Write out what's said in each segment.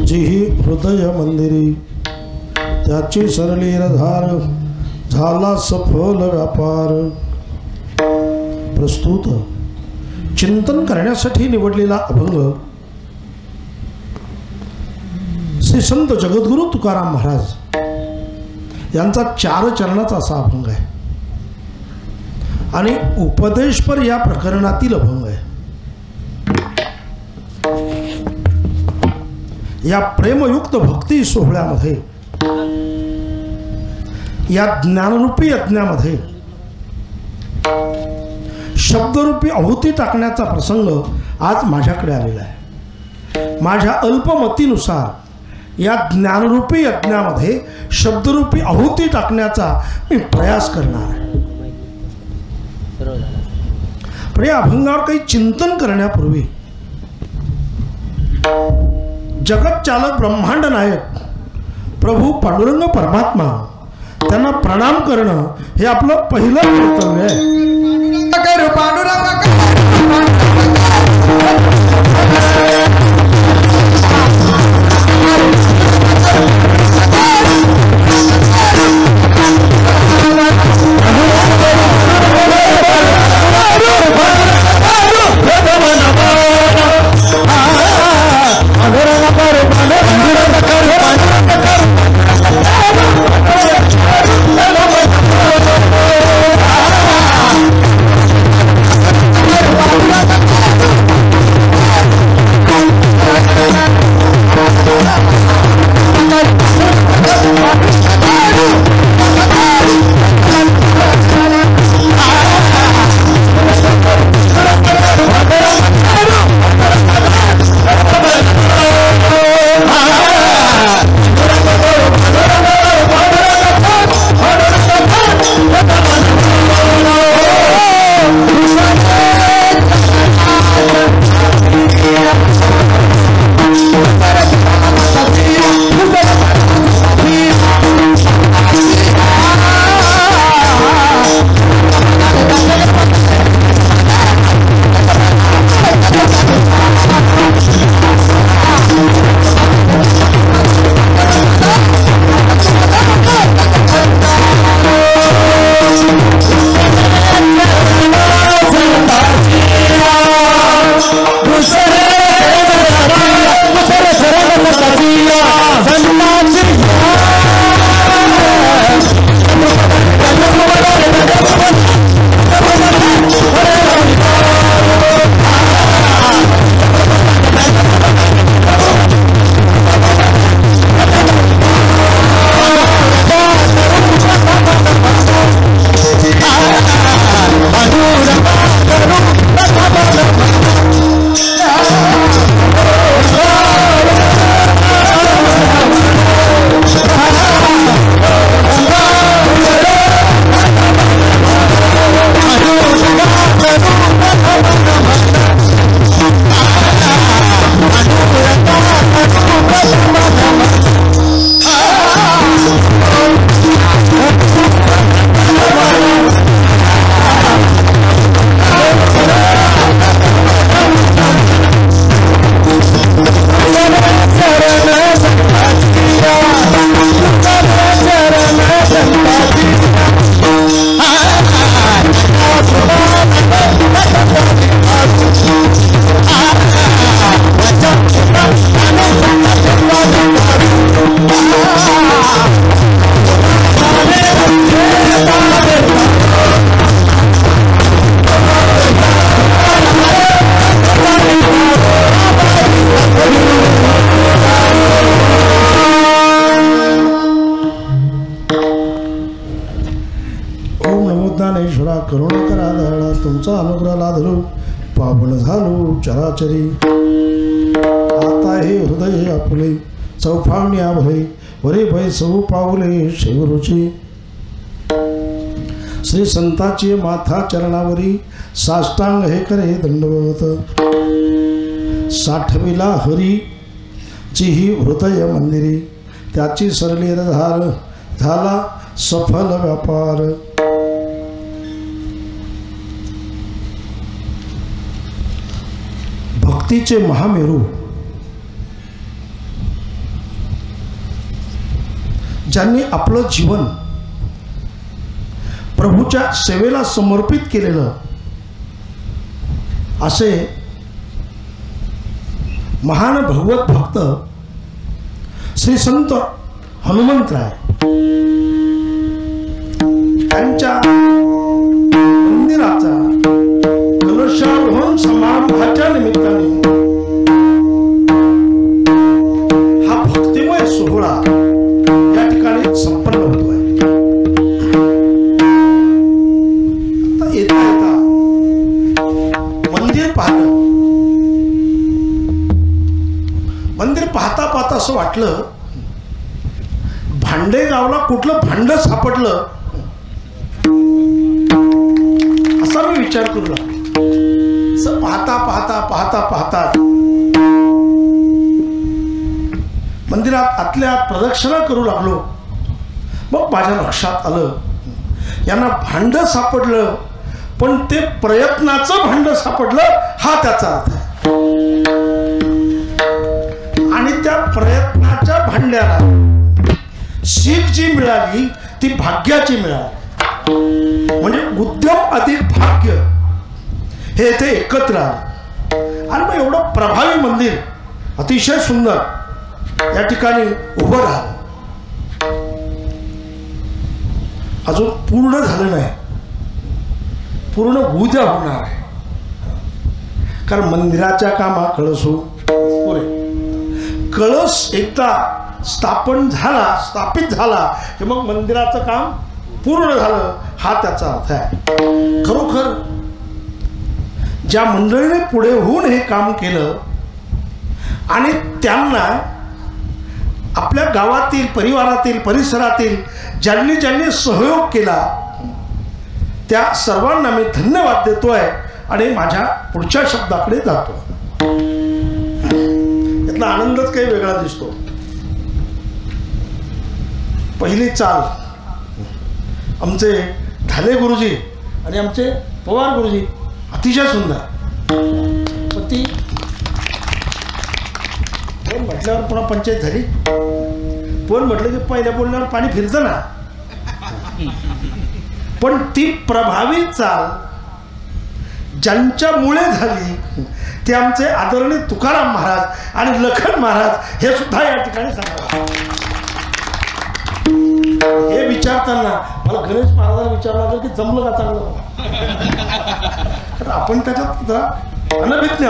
जिही हृदय मंदिरी त्याची सरली रधार झाला सफल व्यापार। प्रस्तुत चिंतन करण्यासाठी निवडलेला अभंग श्री संत जगद्गुरु तुकाराम महाराज यांचा 4 चरणाचा असा अभंग आहे आणि उपदेशपर या प्रकरणातील अभंग आहे। या प्रेमयुक्त भक्ती सोहळ्यामध्ये या ज्ञानरूपी यज्ञामध्ये शब्दरूपी आहुती टाकण्याचा प्रसंग आज माझ्याकडे आलेला आहे। माझ्या अल्पमतीनुसार या ज्ञानरूपी यज्ञामध्ये शब्दरूपी आहुती टाकण्याचा मी प्रयास करणार आहे। पण या अभंगावर काही चिंतन करण्यापूर्वी जगत चालक ब्रह्मांड नायक प्रभू पांडुरंग परमात्मा त्यांना प्रणाम करणं हे आपलं पहिलं कर्तव्य आहे। करुणा दयाळा तुमचा अनुग्रह लाधलो पावन झालो चराचरी। आता हे हृदय आपुले चौफावण्या भय वरे भय सौ पावले शिवरुची। श्री संताची माथा चरणावरी साष्टांग हे करे दंडवत। साठविला हरी चिही हृदय मंदिरी त्याची सरली धार झाला सफल व्यापार। भक्तीचे महामेरू ज्यांनी आपलं जीवन प्रभूच्या सेवेला समर्पित केलेलं असे महान भगवत भक्त श्री संत हनुमंतराय त्यांच्या मंदिराचा कलशारोहण समारंभाच्या निमित्ताने हा भक्तिमय सोहळा या ठिकाणी संपन्न होतोय। आता येता येता मंदिर पाहता पाहता असं वाटलं भांडेगावला कुठलं भांड सापडलं असा मी विचार करू लागलो। असं पाहता पाहता पाहता पाहता मंदिरात आतल्या प्रदक्षिणा करू लागलो। मग माझ्या लक्षात आलं यांना भांड सापडलं पण ते प्रयत्नाचं भांड सापडलं हा त्याचा अर्थ आहे। आणि त्या प्रयत्नाच्या भांड्याला शीख जी मिळाली ती भाग्याची मिळाली। म्हणजे उद्यम अधिक भाग्य हे इथे एकत्र आलं आणि मग एवढं प्रभावी मंदिर अतिशय सुंदर या ठिकाणी उभं राहिलं। अजून पूर्ण झालं नाही, पूर्ण उद्या होणार आहे। कारण मंदिराच्या कामा कळस हो पुरे कळस एकदा स्थापित झाला की मग मंदिराचं काम पूर्ण झालं हा त्याचा अर्थ आहे। खरोखर ज्या मंडळीने पुढे होऊन हे काम केलं आणि त्यांना आपल्या गावातील परिवारातील परिसरातील ज्यांनी ज्यांनी सहयोग केला त्या सर्वांना मी धन्यवाद देतोय आणि माझ्या पुढच्या शब्दाकडे जातो। यातला आनंदच काही वेगळा दिसतो। पहिली चाल आमचे ढाले गुरुजी आणि आमचे पवार गुरुजी अतिशय सुंदर। पण ती म्हटल्यावर पुन्हा पंचायत झाली। पण म्हटलं की पहिल्या बोलण्यावर पाणी फिरतं ना। पण ती प्रभावी चाल ज्यांच्यामुळे झाली ते आमचे आदरणीय तुकाराम महाराज आणि लखन महाराज हे सुद्धा या ठिकाणी सांगा। हे विचारताना मला गणेश महाराजांना विचारलं लागलं की जमलं का चांगलं तर आपण त्याच्यात जरा अनभिज्ञ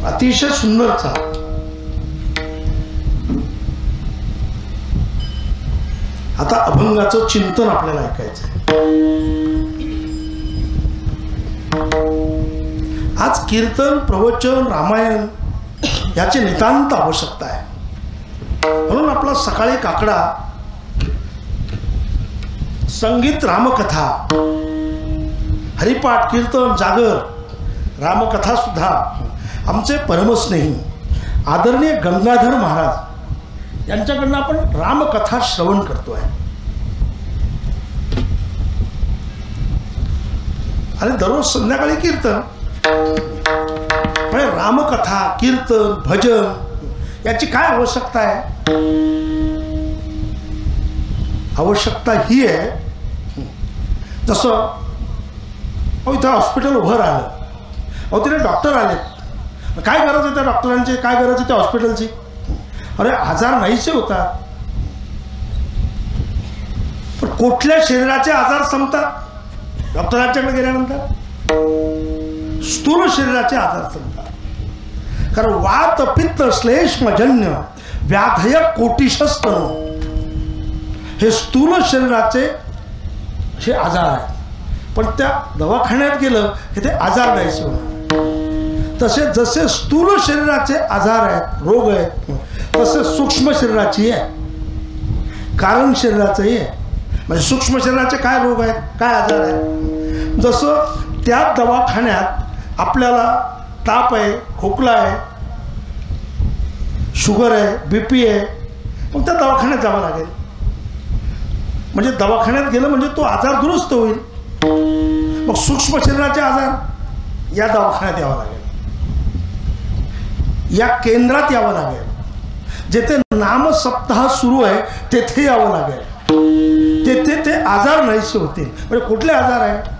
अतिशय सुंदर चाल। आता अभंगाचं चिंतन आपल्याला ऐकायचं आहे। आज कीर्तन प्रवचन रामायण याची नितांत आवश्यकता आहे। म्हणून आपला सकाळी काकडा संगीत रामकथा हरिपाठ कीर्तन जागर रामकथा सुद्धा आमचे परमस्नेही आदरणीय गंगाधर महाराज यांच्याकडनं आपण रामकथा श्रवण करतोय। आणि दररोज संध्याकाळी कीर्तन म्हणजे रामकथा कीर्तन भजन याची काय आवश्यकता आहे? आवश्यकता ही आहे जसं इथं हॉस्पिटल उभं राहिलं तिथे डॉक्टर आले काय गरज आहे त्या डॉक्टरांची काय गरज आहे त्या हॉस्पिटलची? अरे आजार नाहीचे होतात पण कुठल्या शरीराचे आजार संपतात डॉक्टरांच्याकडे गेल्यानंतर? स्थूल शरीराचे आजार संपतात। कारण वात पित्त श्लेष्मजन्य व्याधय कोटिशस्तन हे स्थूल शरीराचे हे आजार आहेत। पण त्या दवाखान्यात गेलं की ते आजार नाहीसे होणार। तसे जसे स्थूल शरीराचे आजार आहेत रोग आहेत तसे सूक्ष्म शरीराची आहे कारण शरीराचंही आहे। म्हणजे सूक्ष्म शरीराचे काय रोग आहेत काय आजार आहेत जसं त्या दवाखान्यात आपल्याला ताप आहे खोकला आहे शुगर आहे बीपी आहे मग त्या दवाखान्यात जावं लागेल। म्हणजे दवाखान्यात गेलं म्हणजे तो आजार दुरुस्त होईल। मग सूक्ष्म शरीराचे आजार या दवाखान्यात यावं लागेल या केंद्रात यावं लागेल जेथे नाम सप्ताह सुरू आहे तेथे यावं लागेल, तेथे ते आजार नाहीसे होतील. म्हणजे कुठले आजार आहे?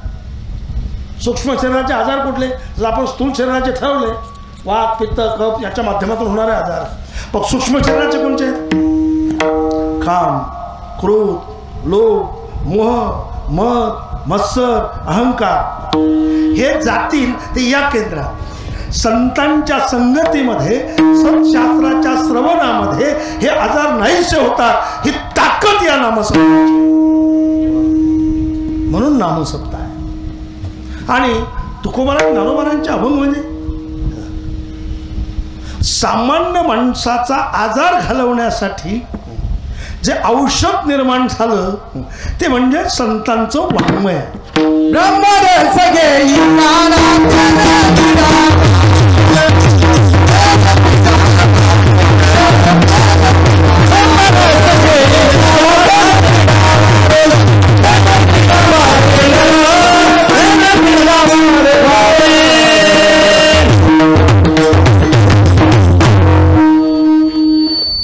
सूक्ष्म शरीराचे आजार कुठले? जर आपण स्थूल शरीराचे ठरवले, वात पित्त कफ याच्या माध्यमातून होणारे आजार. मग सूक्ष्म शरीराचे कोणते आहेत? काम, क्रोध, लोभ, मोह, मद, मत्सर, अहंकार हे जातील ते या केंद्रात. संतांच्या संगतीमध्ये, सत्शास्त्राच्या श्रवणामध्ये हे आजार नाहीसे होतात. ही ताकद या नामसप्ताहाची. म्हणून नामसप्ताह आहे. आणि तुकोबाराय ज्ञानोबारायांचे अभंग म्हणजे सामान्य माणसाचा आजार घालवण्यासाठी जे औषध निर्माण झालं ते म्हणजे संतांचं वाङ्मय. ब्रह्मरस घेई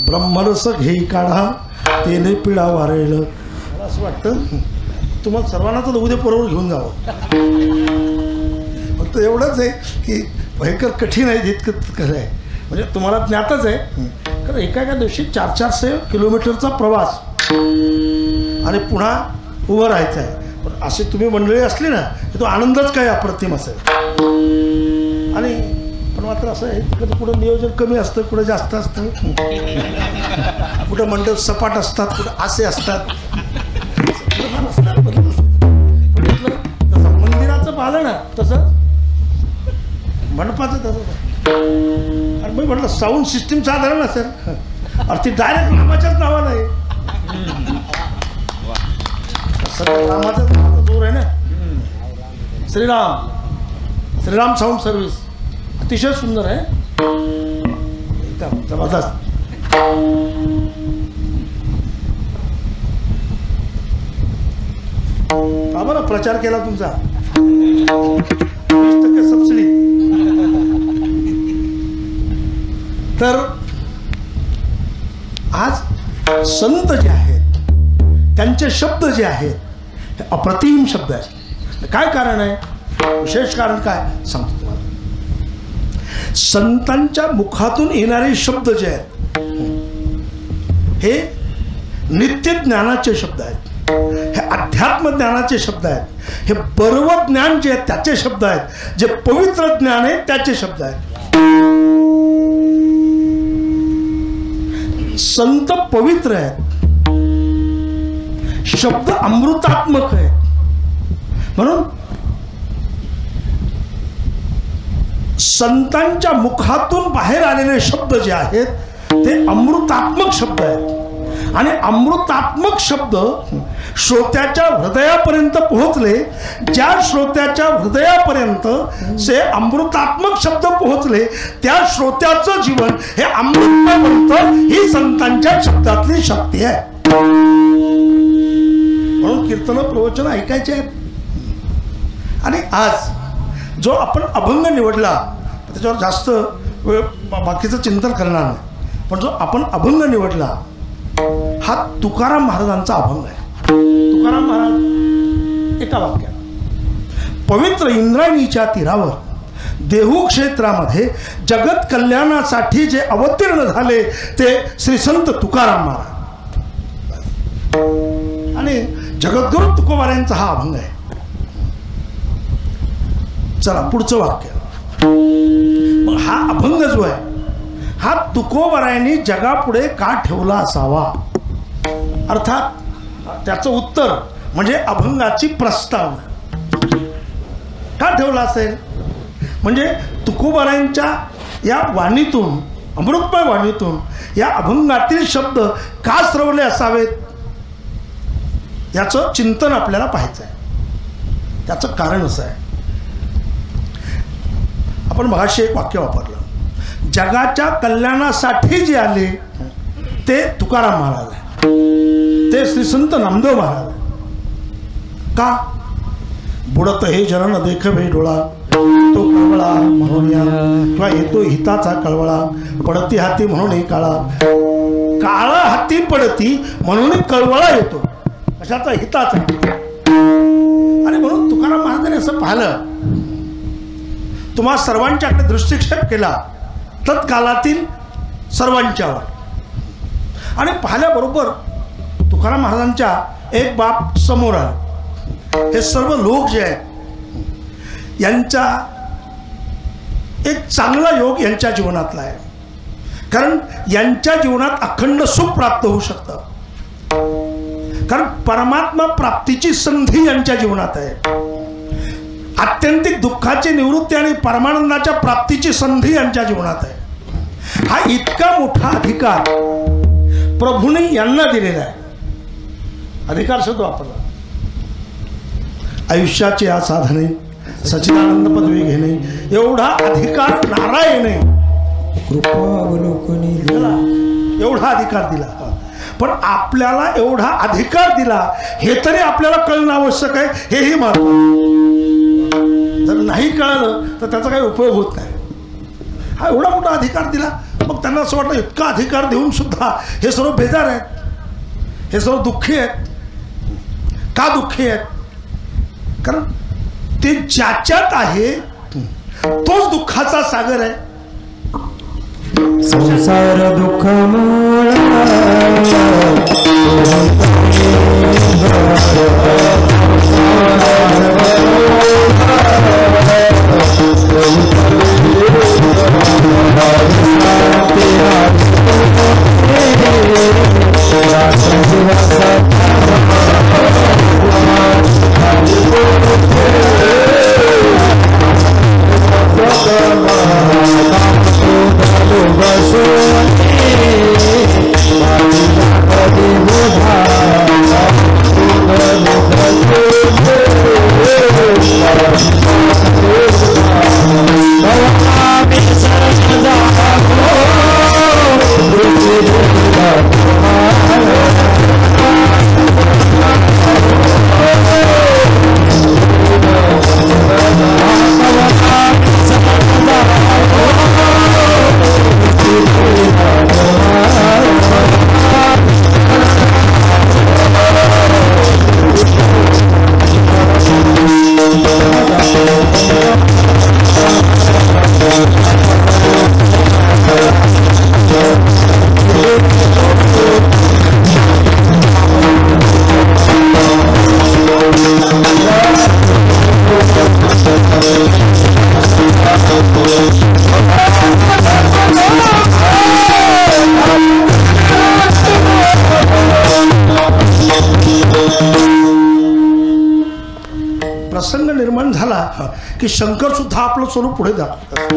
ब्रह्मरस घेई काढा तेने पिढा वारेल. मला असं वाटतं तुम्हाला सर्वांना तर उद्या बरोबर घेऊन जावं. फक्त एवढंच आहे की भयंकर कठीण आहे, जितकं खरं आहे. म्हणजे तुम्हाला ज्ञातच आहे, कारण एका दिवशी 400 किलोमीटरचा प्रवास आणि पुन्हा उभं राहायचं आहे. पण असे तुम्ही मंडळी असली ना की तो आनंदच काय अप्रतिम असेल. आणि पण मात्र असं आहे तिकडं कुठं नियोजन कमी असतं, कुठं जास्त असतं, कुठं मंडप सपाट असतात, कुठं असे असतात. तसं मंदिराचं पाहिलं ना तसं मंडपाचं तसं. आणि मी म्हटलं साऊंड सिस्टीम साधारण असेल, अरे ती डायरेक्ट रामाच्याच नावानं आहे. रामाच्याच नावाचा जोर आहे ना. श्रीराम, श्रीराम साऊंड सर्व्हिस अतिशय सुंदर आहे, एकदम जबरदस्त. हा बरं प्रचार केला तुमचा 20% सबसिडी. तर आज संत जे आहेत त्यांचे शब्द जे आहेत हे अप्रतिम शब्द आहेत. काय कारण आहे? विशेष कारण काय सांगतो तुम्हाला. संतांच्या मुखातून येणारे शब्द जे आहेत हे नित्य ज्ञानाचे शब्द आहेत, हे अध्यात्म ज्ञानाचे शब्द आहेत, हे बर्व ज्ञान जे आहेत त्याचे शब्द आहेत, जे पवित्र ज्ञान आहे त्याचे शब्द आहेत. संत पवित्र आहेत, शब्द अमृतात्मक आहेत. म्हणून संतांच्या मुखातून बाहेर आलेले शब्द जे आहेत ते अमृतात्मक शब्द आहेत. आणि अमृतात्मक शब्द श्रोत्याच्या हृदयापर्यंत पोहोचले. ज्या श्रोत्याच्या हृदयापर्यंत से अमृतात्मक शब्द पोहोचले त्या श्रोत्याचं जीवन हे अमृतमय बनतं. ही संतांच्या शब्दातली शक्ती आहे. म्हणून कीर्तन प्रवचन ऐकायचे आहेत. आणि आज जो आपण अभंग निवडला त्याच्यावर जास्त वेळ बाकीचं चिंतन करणार नाही, पण जो आपण अभंग निवडला हा तुकाराम महाराजांचा अभंग आहे. तुकाराम महाराज एका वाक्यात, पवित्र इंद्रायणीच्या तीरावर देहू क्षेत्रामध्ये जगत कल्याणासाठी जे अवतीर्ण झाले ते श्री संत तुकाराम महाराज. आणि जगद्गुरु तुकोबारायांचा हा अभंग आहे. चला पुढचं वाक्य. मग हा अभंग जो आहे हा तुकोबारायांनी जगापुढे का ठेवला असावा? अर्थात त्याचं उत्तर म्हणजे अभंगाची प्रस्तावना. का ठेवला असेल? म्हणजे तुकोबारायांच्या या वाणीतून, अमृतमय वाणीतून या अभंगातील शब्द का श्रवले असावेत याचं चिंतन आपल्याला पाहायचं आहे. त्याचं कारण असं आहे, आपण मगाशी एक वाक्य वापरलं, जगाच्या कल्याणासाठी जे आले ते तुकाराम महाराज आहे, ते श्री संत नामदेव महाराज. का? बुडत हे जन देखवे डोळा तो कळवळा म्हणून या, किंवा येतो हिताचा कळवळा, पडती हाती म्हणून काळा, काळा हाती पडती म्हणून कळवळा येतो, कशाचा? हिताचा. आणि म्हणून तुकाराम महाराजांनी असं पाहिलं, तुम्हा सर्वांच्याकडे दृष्टिक्षेप केला तत्कालातील सर्वांच्यावर, आणि पाहिल्याबरोबर तुकाराम महाराजांच्या एक बाब समोर आला. हे सर्व लोक जे आहेत यांचा एक चांगला योग यांच्या जीवनातला आहे, कारण यांच्या जीवनात अखंड सुख प्राप्त होऊ शकतं, कारण परमात्मा प्राप्तीची संधी यांच्या जीवनात आहे. आत्यंतिक दुःखाची निवृत्ती आणि परमानंदाच्या प्राप्तीची संधी यांच्या जीवनात आहे. हा इतका मोठा अधिकार प्रभूने यांना दिलेला आहे. अधिकार शब्द वापरला. आयुष्याचे या साधने सच्चिदानंद पदवी घेणे एवढा अधिकार नारायणे कृपावलोकनी एवढा अधिकार दिला. पण आपल्याला एवढा अधिकार दिला हे तरी आपल्याला कळणं आवश्यक आहे, हेही महत्त्वाचं. जर नाही कळलं तर त्याचा काही उपयोग होत नाही. हा एवढा मोठा अधिकार दिला, मग त्यांना असं वाटतं इतका अधिकार देऊन सुद्धा हे सर्व बेजार आहेत, हे सर्व दुःखी आहेत. का दुःखी आहेत? कारण ते ज्याच्यात आहे तोच दुःखाचा सागर आहे. संसार दुःख प्रसंग निर्माण झाला की शंकर सुद्धा आपलं स्वरूप पुढे दाखवतात.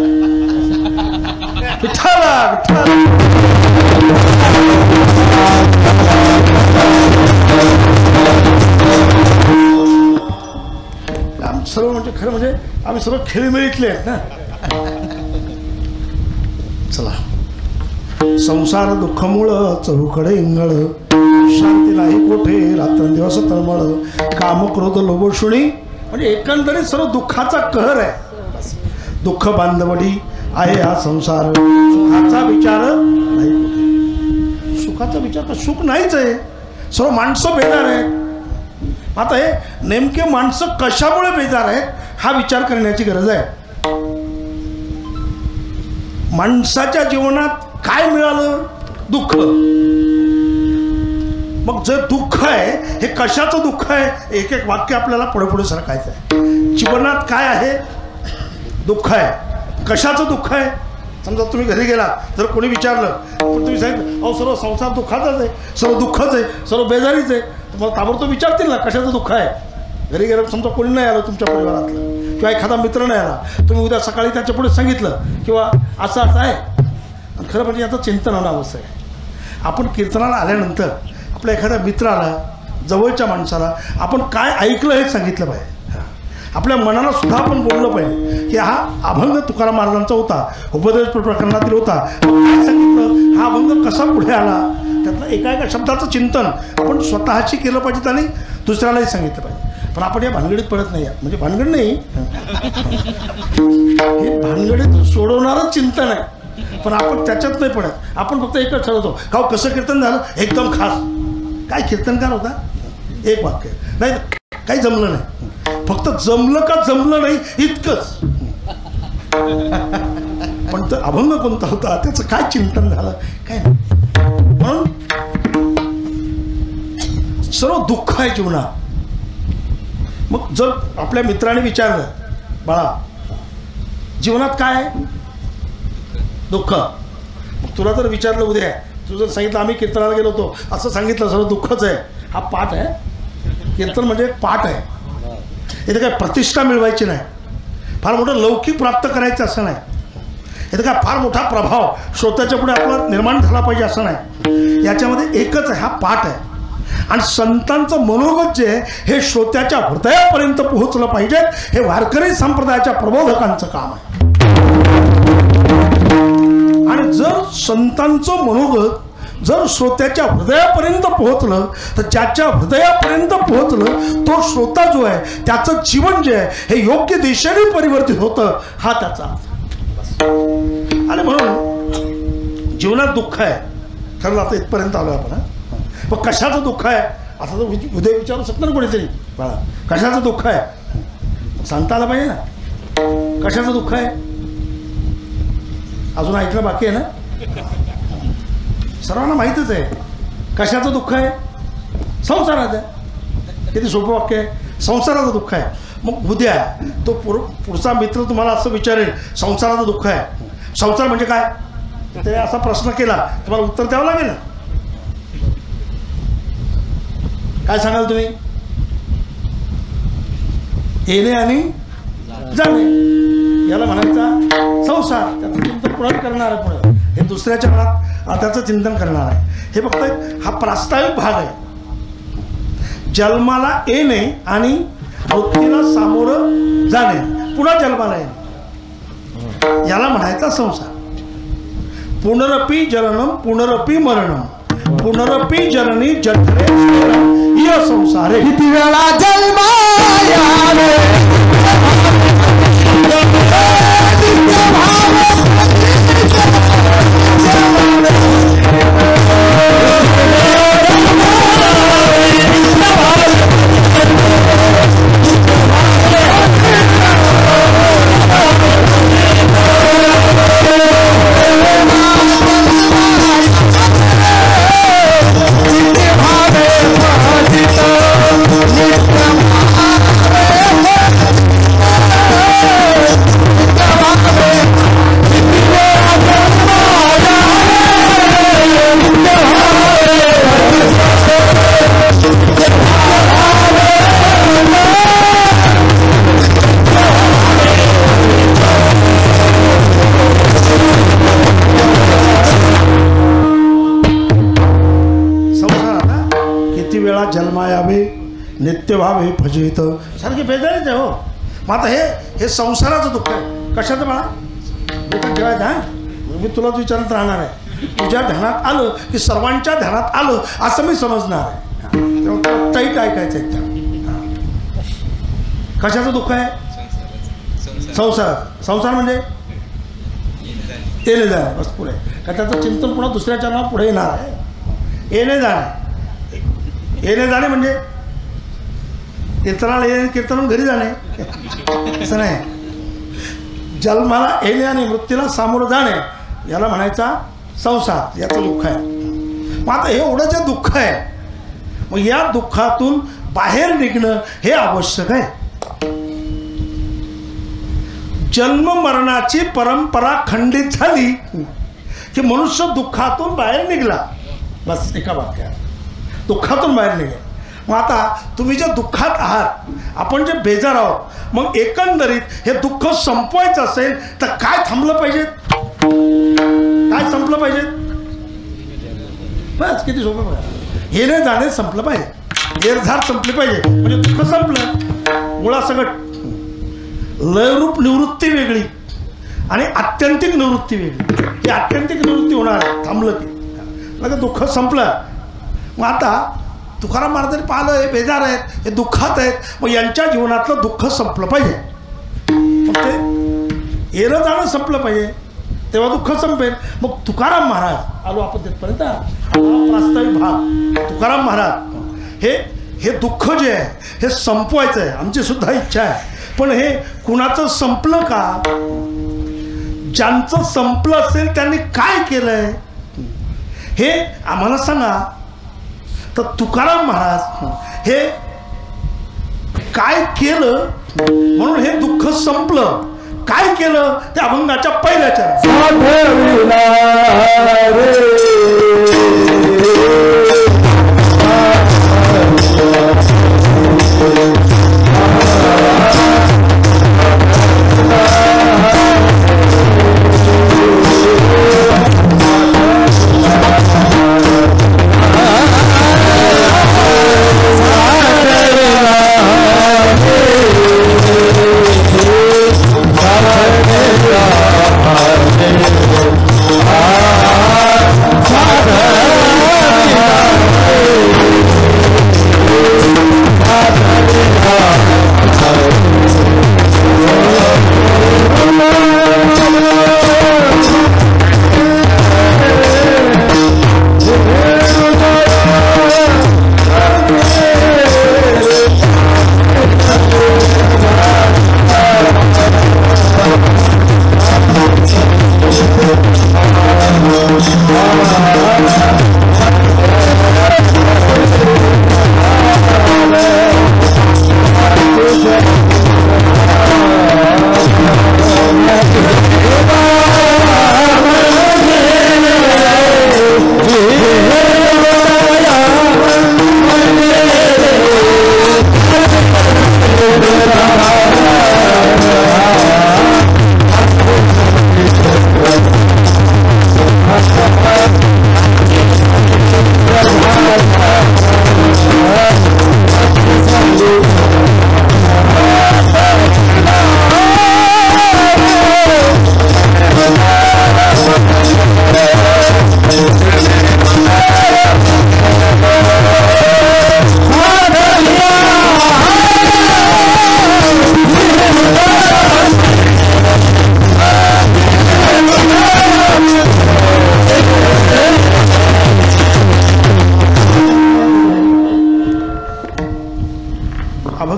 विठ्ठला सर्व म्हणजे खरं म्हणजे आम्ही सर्व खेळीमेळीतले आहेत ना. चला, संसार दुःखमुळ चहूकडे इंगळ, शांती नाही कोठे रात्रंदिवस तळमळ, काम क्रोध लोभशुणी, म्हणजे एकंदरीत सर्व दुःखाचा कहर आहे. दुःख बांधवडी आहे हा संसार, सुखाचा विचार नाही कुठे. सुखाचा विचार तर सुख नाहीच आहे. सर्व माणसं बेजार आहेत. आता हे नेमके माणसं कशामुळे बेजार आहेत हा विचार करण्याची गरज आहे. माणसाच्या जीवनात काय मिळालं? दुःख. मग जे दुःख आहे हे कशाचं दुःख आहे? एक एक वाक्य आपल्याला पुढे पुढे सरकायचं आहे. जीवनात काय आहे? दुःख आहे. कशाचं दुःख आहे? समजा तुम्ही घरी गेलात, जर कोणी विचारलं पण तुम्ही सांगितलं अहो सर्व संसार दुःखाचाच आहे, सर्व दुःखच आहे, सर्व बेजारीच आहे, तुम्हाला ताबडतोब विचारतील ना कशाचं दुःख आहे. घरी गेलं समजा कोणी नाही आलं तुमच्या परिवारातलं, किंवा एखादा मित्र नाही आला, तुम्ही उद्या सकाळी त्याच्या पुढे सांगितलं किंवा असं असं आहे. आणि खरं म्हणजे याचं चिंतन होणं आवश्यक आहे. आपण कीर्तनाला आल्यानंतर आपल्या एखाद्या मित्राला, जवळच्या माणसाला आपण काय ऐकलं हे सांगितलं पाहिजे. आपल्या मनाला सुद्धा आपण बोललं पाहिजे की हा अभंग तुकाराम महाराजांचा होता, उपदेश प्रकरणातील होता, काय सांगितलं, हा अभंग कसा पुढे आला, त्यातलं एका एका शब्दाचं चिंतन आपण स्वतःची केलं पाहिजे आणि दुसऱ्यालाही सांगितलं पाहिजे. पण आपण या भानगडीत पडत नाही. म्हणजे भानगड नाही, हे भानगडीत सोडवणारं चिंतन आहे, पण आपण त्याच्यात नाही पडत. आपण फक्त एकच ठरवतो, का कसं कीर्तन झालं एकदम खास. काय कीर्तनकार होता, एक वाक्य नाही, काही जमलं नाही, फक्त जमलं का जमलं नाही इतकंच. पण तो अभंग कोणता होता, त्याचं काय चिंतन झालं काय नाही. म्हणून सर्व दुःख आहे जीवनात. मग जर आपल्या मित्राने विचारलं, बाळा जीवनात काय आहे, दुःख. मग तुला जर विचारलं उद्या, तू जर सांगितलं आम्ही कीर्तनाला गेलो होतो, असं सांगितलं सर्व दुःखच आहे, हा पाठ आहे. कीर्तन म्हणजे एक पाठ आहे. इथे काय प्रतिष्ठा मिळवायची नाही, फार मोठं लौकिक प्राप्त करायचं असं नाही, इथं काय फार मोठा प्रभाव श्रोत्याच्या पुढे आपला निर्माण झाला पाहिजे असं नाही. याच्यामध्ये एकच आहे, हा पाठ आहे. आणि संतांचं मनोगत जे आहे हे श्रोत्याच्या हृदयापर्यंत पोहोचलं पाहिजे. हे वारकरी संप्रदायाच्या प्रबोधकांचं काम आहे. आणि जर संतांचं मनोगत जर श्रोत्याच्या हृदयापर्यंत पोहोचलं, तर ज्याच्या हृदयापर्यंत पोहोचलं तो श्रोता जो आहे त्याचं जीवन जे आहे हे योग्य दिशेने परिवर्तित होतं, हा त्याचा अर्थ. आणि म्हणून जीवनात दुःख आहे, ठरलं आता इथपर्यंत आलो आपण. पण कशाचं दुःख आहे असं तर उद्या विचारू शकतो ना कोणीतरी, बाळा कशाचं दुःख आहे सांगता आलं पाहिजे ना. कशाचं दुःख आहे अजून ऐकलं बाकी आहे ना, सर्वांना माहीतच आहे. कशाचं दुःख आहे, संसाराचं. किती सोपं वाक्य आहे, संसाराचं दुःख आहे. मग उद्या तो पुढचा मित्र तुम्हाला असं विचारेल संसाराचं दुःख आहे, संसार म्हणजे काय, ते असा प्रश्न केला तुम्हाला उत्तर द्यावं लागेल ना. काय सांगाल तुम्ही, येणे आणि जाणे याला म्हणायचा संसार. त्याचं चिंतन पुढे करणार आहे, पुढे हे दुसऱ्याच्या मनात त्याचं चिंतन करणार आहे. हे फक्त हा प्रास्ताविक भाग आहे. जन्माला येणे आणि मृत्यूला सामोरं जाणे, पुन्हा जन्माला येणे याला म्हणायचा संसार. पुनरपि जननम पुनरपि मरणम पुनरपि जननी जठरे या संसारे. किती वेळा जन्माया रे जन्मायावे नित्य व्हावे भजित सारखे बेजारीच आहे हो. मग आता हे संसाराचं दुःख आहे. कशाचं बाळा डोक्यात ठेवायचं. हा मी तुलाच विचारत राहणार आहे, तुझ्या ध्यानात आलं की सर्वांच्या ध्यानात आलं असं मी समजणार आहे. टाईट ऐकायचं एकदम. कशाचं दुःख आहे, संसार. संसार म्हणजे येणे जाणे बस पुढे. का त्याचं चिंतन पुन्हा दुसऱ्याच्या नाव पुढे येणार आहे. येणे जाणे, येणे जाणे म्हणजे कीर्तनाला येणे, कीर्तन घरी जाणे असं नाही. जन्माला येणे आणि मृत्यूला सामोरं जाणे याला म्हणायचा संसार. याचं दुःख आहे. मग आता हे एवढं जे दुःख आहे, मग या दुःखातून बाहेर निघणं हे आवश्यक आहे. जन्म मरणाची परंपरा खंडित झाली की मनुष्य दुःखातून बाहेर निघला. बस एका वाक्यात दुःखातून बाहेर निघेल. मग आता तुम्ही जे दुःखात आहात, आपण जे बेजार आहोत, मग एकंदरीत हे दुःख संपवायचं असेल तर काय थांबलं पाहिजे, काय संपलं पाहिजे. बस किती सोपं बघा. येणे जाणे संपलं पाहिजे, निर्धार संपले पाहिजे म्हणजे दुःख संपलं. मुळासकट लयरूप निवृत्ती वेगळी आणि आत्यंतिक निवृत्ती वेगळी. ही आत्यंतिक निवृत्ती होणार आहे थांबलं की, लगेच दुःख संपलं. मग आता तुकाराम महाराजांनी पाहिलं हे बेजार आहेत, हे दुःखात आहेत, मग यांच्या जीवनातलं दुःख संपलं पाहिजे. मग ते येणं जाणं संपलं पाहिजे, तेव्हा दुःख संपेल. मग तुकाराम महाराज आलो आपण तिथपर्यंत. प्रास्ताविक भाग. तुकाराम महाराज हे दुःख जे आहे हे संपवायचं आहे, आमची सुद्धा इच्छा आहे. पण हे कुणाचं संपलं का? ज्यांचं संपलं असेल त्यांनी काय केलंय हे आम्हाला सांगा. तर तुकाराम महाराज हे काय केलं म्हणून हे दुःख संपलं? काय केलं ते अभंगाच्या पहिल्याच्या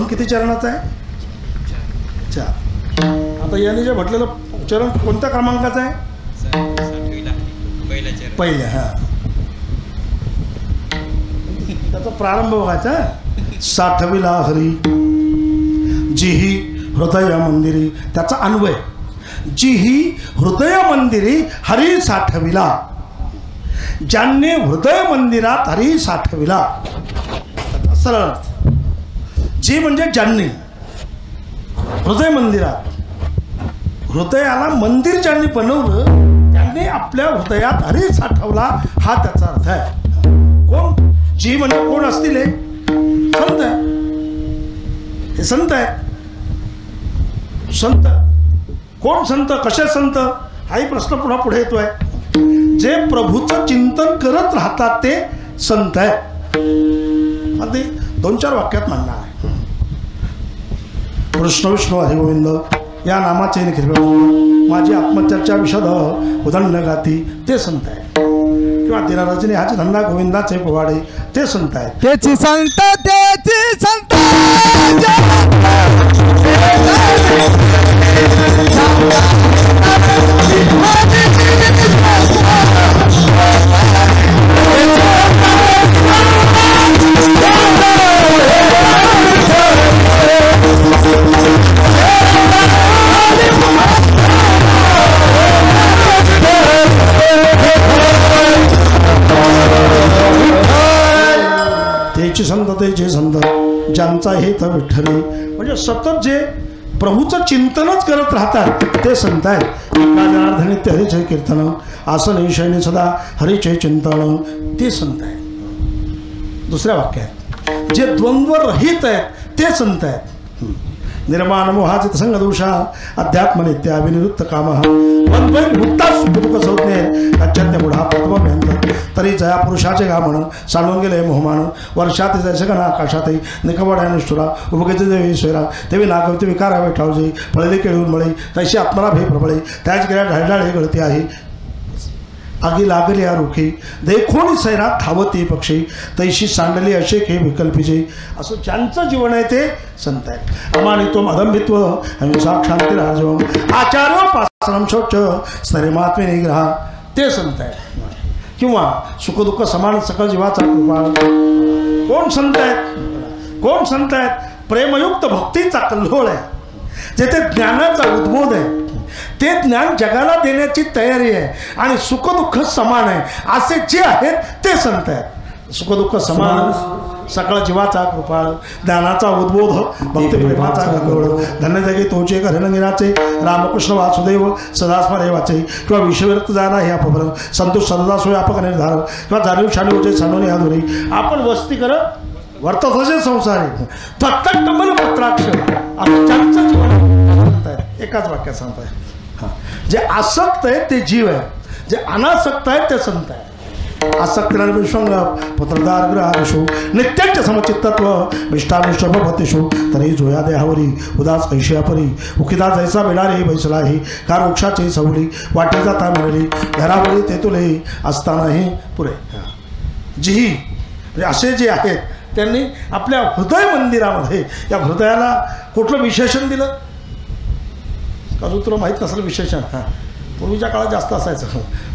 किती चरणाचं आहे? 4. आता याने जे म्हटलेलं चरण कोणत्या क्रमांकाचं आहे? पहिल्या. हा, त्याचा प्रारंभ बघायचा. 60वीला हरी जीही हृदय मंदिरी. त्याचा अन्वय जीही हृदय मंदिरी हरी 60वीला. ज्यांनी हृदय मंदिरात हरी 60वीला. सरळ अर्थ. जी म्हणजे ज्यांनी हृदय मंदिरात, हृदयाला मंदिर ज्यांनी बनवलं त्यांनी आपल्या हृदयात हरी साठवला, हा त्याचा अर्थ आहे. कोण? जी म्हणजे कोण असतील? हे संत आहे. हे संत आहे. संत कोण? संत कसे संत? हाही प्रश्न पुन्हा पुढे येतोय. जे प्रभूचं चिंतन करत राहतात ते संत आहे. अगदी 2-4 वाक्यात म्हणणार आहे. कृष्ण विष्णू हरी गोविंद या नामाचे निखिल माझी आत्मचर्चा विशद उदंड गाती ते संत आहे. किंवा दिला रजनी हाची धंदा गोविंदाचे पोवाडे ते संत आहेत. त्याची संत त्याची संत त्याचे संत ज्यांचा हेत विठ्ठली. म्हणजे सतत जे प्रभूचं चिंतनच करत राहतात ते संत आहेत. जनार्दनी ते हरिचे कीर्तन आसन ईशयनी सदा हरिचे चिंतन ते संत आहेत. दुसऱ्या वाक्यात जे द्वंद्व रहित आहेत ते संत आहेत. निर्माण मोहाचित संग दोषा अध्यात्म नित्य अविनिवृत्त काम वद्वैत मुक्ता सुख दुःख संज्ञे अत्यंत बुढा पद्मभ्यंत तरी तरी जया पुरुषाचे गा म्हणून सांडून गेले मोहमान वर्षात जैसे का ना आकाशातही निकबड्या निष्ठुरा उभगेचे देवी स्वरा देवी नागवती विकारा बैठावजी फळले केळून मळे तैशी आत्माला भे प्रबळे त्याच गेल्या ढळढाळे गळती आहे आगी लागली या रुखी देखोनी सैरात धावती पक्षी तैशी सांडली असे खे विकल्पीचे असं ज्यांचं जीवन आहे ते संत आहेत. अमानित्व अदंभित्व हिंसा शांती राजवम आचार्योपासनम शौच स्तरेमात्मे निग्रह ते संत आहेत. किंवा सुखदुःख समान सकल जीवाचा कृपाळ कोण संत आहेत? कोण संत आहेत? प्रेमयुक्त भक्तीचा कल्लोळ आहे, जेथे ज्ञानाचा उद्बोध आहे, ते ज्ञान जगाला देण्याची तयारी आहे आणि सुखदुःख समान आहे असे जे आहेत ते संत आहेत. सुखदुःख समान सकळ जीवाचा कृपाळ ज्ञानाचा उद्बोध भक्तिप्रेमाचा गंगोळ धन्य जगे तोचे घरणगिराचे रामकृष्ण वासुदेव सदा स्मरे वाचे किंवा विश्वव्यक्त जाणा हे अपभ्रम संतोष सदा व्यापक निर्धार किंवा जाणीव शाणीवचे सांडून हादुरी आपण वस्ती करत वर्तसाचे संसारी प्रत्येक कमल पत्राक्ष ज्यांचं जीवन एकाच वाक्यात सांगताय. जे आसक्त आहे ते जीव आहे, जे अनासक्त आहे ते संत आहे. आसक्तीला विश्वंग पुत्रदार ग्रहादिषु नित्याच्या समचित्तत्व विष्टाविष्टभवतीषु तरी जोया देहावरी उदास ऐशियापरी उकिदा जैसा बेडारे बैसलाही का वृक्षाची सवली वाटे जाता मिळली घरावरी तेतुले असतानाही पुरे. जी असे जे आहेत त्यांनी आपल्या हृदय मंदिरामध्ये या हृदयाला कुठलं विशेषण दिलं अजून तुला माहीत नसेल विशेषण. हां, पूर्वीच्या काळात जास्त असायचं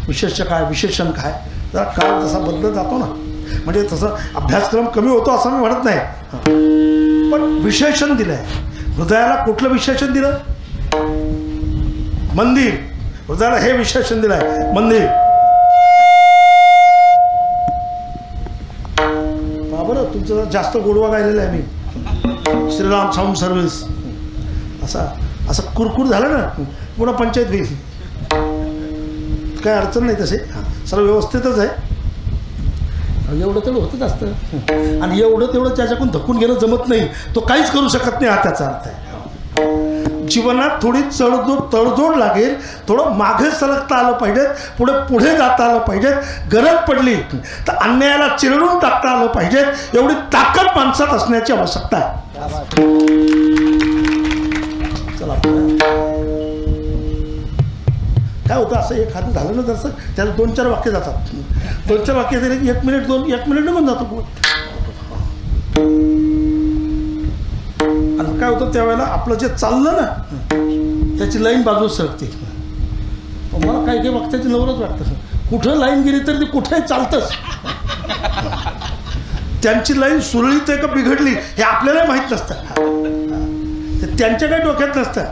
विशेष काय विशेषण काय. जरा काळ जसा बदलत जातो ना म्हणजे तसं अभ्यासक्रम कमी होतो असं मी म्हणत नाही, पण विशेषण दिलं आहे हृदयाला. कुठलं विशेषण दिलं? मंदिर. हृदयाला हे विशेषण दिलं आहे मंदिर. बरं तुमचं जास्त गोडवा गायलेला आहे मी. श्रीराम साऊंड सर्व्हिस असा असं कुरकुर झालं ना पुन्हा पंचायत होईल, काय अडचण नाही. तसे सर्व व्यवस्थितच आहे. एवढं तेवढं होतच असतं आणि एवढं तेवढं त्याच्याकडून धकून घेणं जमत नाही, तो काहीच करू शकत नाही हा त्याचा अर्थ आहे. जीवनात थोडी तडजोड लागेल, थोडं मागे सरकता आलं पाहिजे, पुढे जाता आलं पाहिजे. गरज पडली तर अन्यायाला चिरडून टाकता आलं पाहिजे. एवढी ताकद माणसात असण्याची आवश्यकता आहे. काय होतं असं एखादं झालं ना जसं त्याला 2-4 वाक्य जातात. 2-4 वाक्य तरी 1 मिनिट 1 मिनिट निघून जातो. आणि काय होतं त्यावेळेला आपलं जे चाललं ना त्याची लाईन बाजूला सरकते. मला काही काही वक्त्याची नवरच वाटतं कुठं लाईन गेली तर ती कुठेही चालतंच. त्यांची लाईन सुरळीत आहे का बिघडली हे आपल्याला माहीत नसतं, ते त्यांच्या काही डोक्यात नसतं.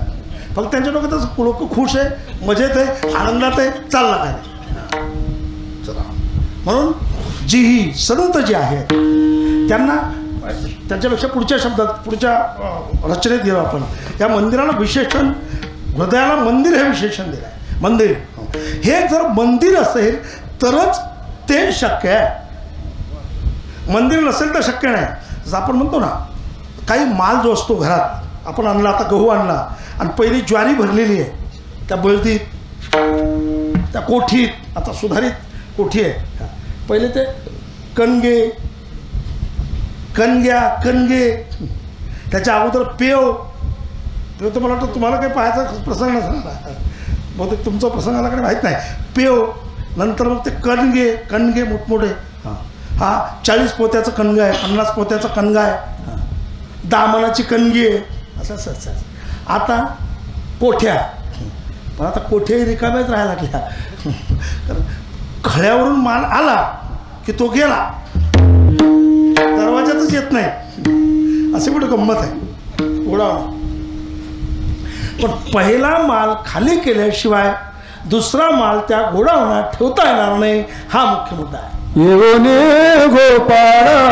फक्त त्यांच्या डोक्यात लोक खुश आहे, मजेत आहे, आनंदात आहे, चालला काय. म्हणून जी ही संत जी आहेत त्यांना त्यांच्यापेक्षा पुढच्या शब्दात पुढच्या रचनेत गेलो आपण. या मंदिराला विशेषण हृदयाला मंदिर हे विशेषण दिलं आहे. मंदिर हे जर मंदिर असेल तरच ते शक्य आहे. मंदिर नसेल तर शक्य नाही. जसं आपण म्हणतो ना काही माल जो असतो घरात आपण आणला, आता गहू आणला आणि पहिली ज्वारी भरलेली आहे त्या बळदीत त्या कोठीत, आता सुधारित कोठी आहे. पहिले ते कणगे कणगे त्याच्या अगोदर पेव तर मला वाटतं तुम्हाला काही पाहायचा प्रसंग नसला, बहुतेक तुमचा प्रसंग आला काही माहीत नाही. पेव नंतर मग ते कणगे मोठमोठे. हा 40 पोत्याचं कणगं आहे, 50 पोत्याचं कणगं आहे, दामनाची कणगी आहे, असं. आता कोठ्या, पण आता कोठ्याही रिकाम्याच राहायला लागल्या. खळ्यावरून माल आला की तो गेला, दरवाजातच येत नाही. असे कुठे गंमत आहे उडाव. पण पहिला माल खाली केल्याशिवाय दुसरा माल त्या गोडाऊनात ठेवता येणार नाही, हा मुख्य मुद्दा आहे. येवने गोपाळ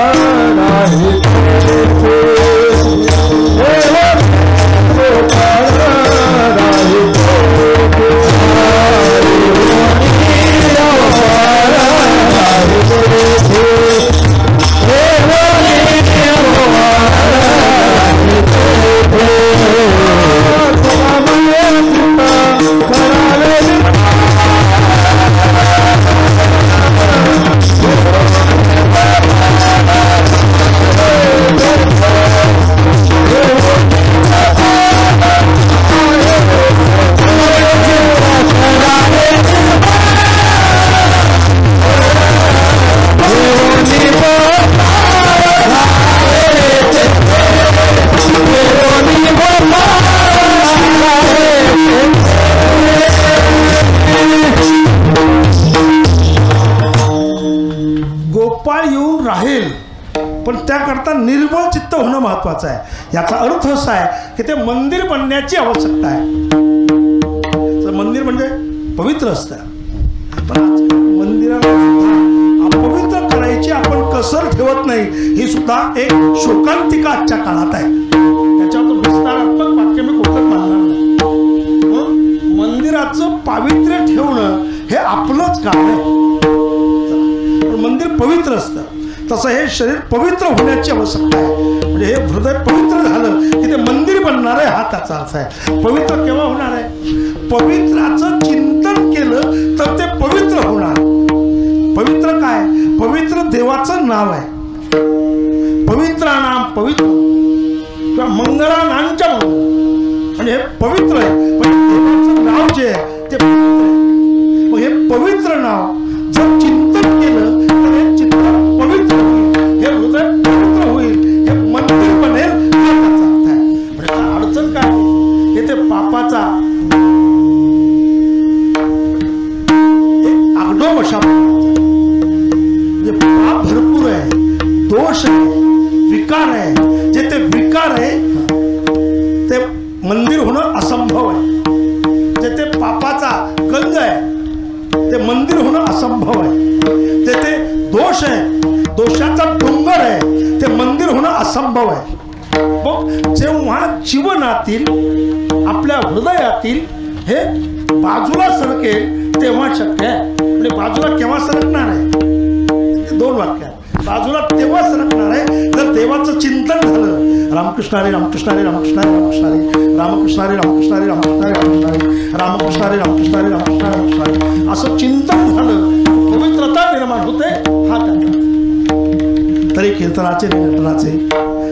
राहील, पण त्याकरता निर्मळ चित्त होणं महत्त्वाचं आहे. याचा अर्थ असा आहे की ते मंदिर बनण्याची आवश्यकता आहे. तर मंदिर म्हणजे पवित्र असतं, पण मंदिराला अपवित्र करायची आपण कसर ठेवत नाही, ही सुद्धा एक शोकांतिका आजच्या काळात आहे. त्याच्यावर विस्तारात्मक वाक्य मी कुठलं मानणार नाही. म्हणून मंदिराचं पावित्र्य ठेवणं हे आपलंच काम आहे. पण मंदिर पवित्र असतं, तसं हे शरीर पवित्र होण्याची आवश्यकता आहे. म्हणजे हे हृदय पवित्र झालं की ते मंदिर बनणार आहे, हा त्याचा अर्थ आहे. पवित्र केव्हा होणार आहे? पवित्राचं चिंतन केलं तर ते पवित्र होणार. पवित्र काय? पवित्र देवाचं नाव आहे. पवित्रा नाम पवित्र किंवा मंगळानांच्या म्हणजे हे पवित्र आहे. पण देवाचं नाव जे आहे ते पवित्र आहे. मग हे पवित्र नाव जर चिंतन केलं तर हे चिंतन पवित्र होईल, हे हृदय पवित्र होईल, हे मंदिर बनेल, हा त्याचा अर्थ आहे. म्हणजे अडचण काय? हे ते पापाचा एक आगडोमशा, म्हणजे पाप भरपूर आहे, दोष आहे, विकार आहे. जे ते विकार आहे ते मंदिर होणं असंभव आहे. जे ते पापाचा गंध आहे ते मंदिर होणं असंभव आहे. जे ते दोष आहे, दोषाचा डोंगर आहे, ते मंदिर होणं असंभव आहे. मग जेव्हा जीवनातील आपल्या हृदयातील हे बाजूला सरकेल तेव्हा शक्य आहे. म्हणजे बाजूला केव्हा सरकणार आहे? ते दोन वाक्य आहेत. बाजूला तेव्हा सरकणार आहे जर देवाचं चिंतन झालं. रामकृष्ण हरी रामकृष्ण हरी रामकृष्ण हरी रामकृष्ण हरी रामकृष्ण हरी रामकृष्ण हरी रामकृष्ण हरी रामकृष्ण हरी रामकृष्ण हरी रामकृष्ण हरी रामकृष्ण हरी रामकृष्ण हरी असं चिंतन झालं, पवित्रता निर्माण होते, हा त्यांना. तरी कीर्तनाचे, नटनाचे,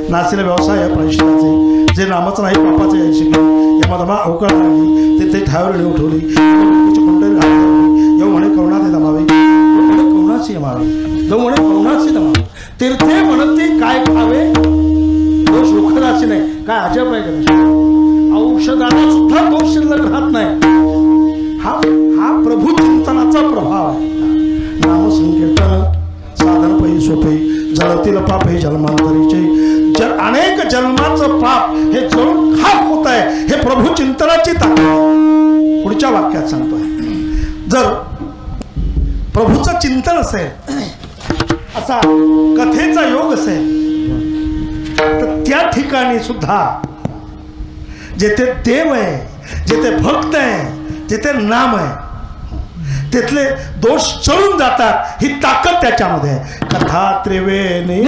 नाचलेल्या व्यवसाय प्रायश्चिताचे, जे नामच नाही पापाचे आहे शिकले, यमधर्मा अवकाळ लागली, ते ठावर उठवली, कुंडली घालवली, येऊ म्हणे करुणाचे दमावे, म्हणे करुणाची यमावे, येऊ म्हणे करुणाची दमावे, तीर्थे म्हणते काय खावे, दोष रोखदाची नाही. काय अजब आहे का? औषधाला सुद्धा दोष शिल्लक राहत नाही. हा प्रभू चिंतनाचा प्रभाव आहे. नाम संकीर्तन साधन पै सोपे, जळतील पाप हे जन्मांतरीचे, अनेक जन्माचं पाप हे जळून खाक होत आहे. हे प्रभू चिंतनाची ताकद. पुढच्या वाक्यात सांगतोय, जर प्रभूचं चिंतन असेल, असा कथेचा योग असेल, तर त्या ठिकाणी सुद्धा जेथे देव आहे, जेथे भक्त आहे, जेथे नाम आहे, तिथले दोष चळून जातात. ही ताकद त्याच्यामध्ये आहे. कथा त्रिवेणी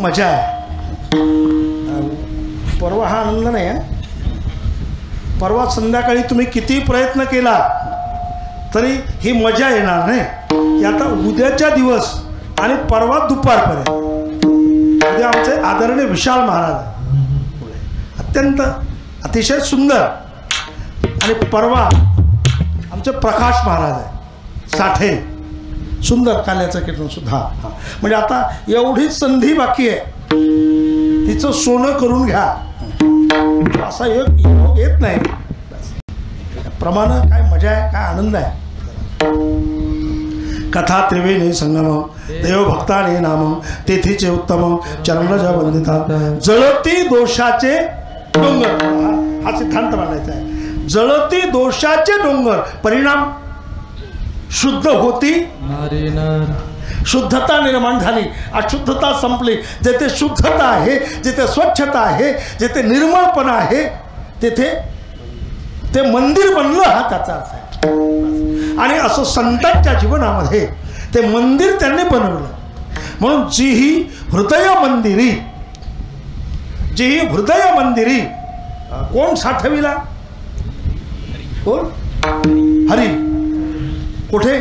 मजा आहे. परवा हा आनंद नाही आहे. परवा संध्याकाळी तुम्ही किती प्रयत्न केला तरी ही मजा येणार नाही. आता उद्याच्या दिवस आणि परवा दुपारपर्यंत. उद्या आमचे आदरणीय विशाल महाराज अत्यंत अतिशय सुंदर, आणि परवा आमचे प्रकाश महाराज आहे साठे, सुंदर काल्याचं कीर्तन सुद्धा. म्हणजे आता एवढीच संधी बाकी आहे, तिचं सोनं करून घ्या. असा योग येत नाही. प्रमाण काय मजा आहे, काय आनंद आहे. कथा त्रिवेणी संगम देव भक्ताने नाम तेथीचे उत्तम चरणज वंदिता जळती दोषाचे डोंगर. हा सिद्धांत मांडायचा आहे. जळती दोषाचे डोंगर परिणाम शुद्ध होती, शुद्धता निर्माण झाली, अशुद्धता संपली. जेथे शुद्धता आहे, जिथे स्वच्छता आहे, जिथे निर्मळपणा आहे, तेथे ते मंदिर बनलं, हा त्याचा अर्थ आहे. आणि असं संतांच्या जीवनामध्ये ते मंदिर त्यांनी बनवलं. म्हणून जी ही हृदय मंदिरी कोण साठविला? कोण? हरी. कुठे?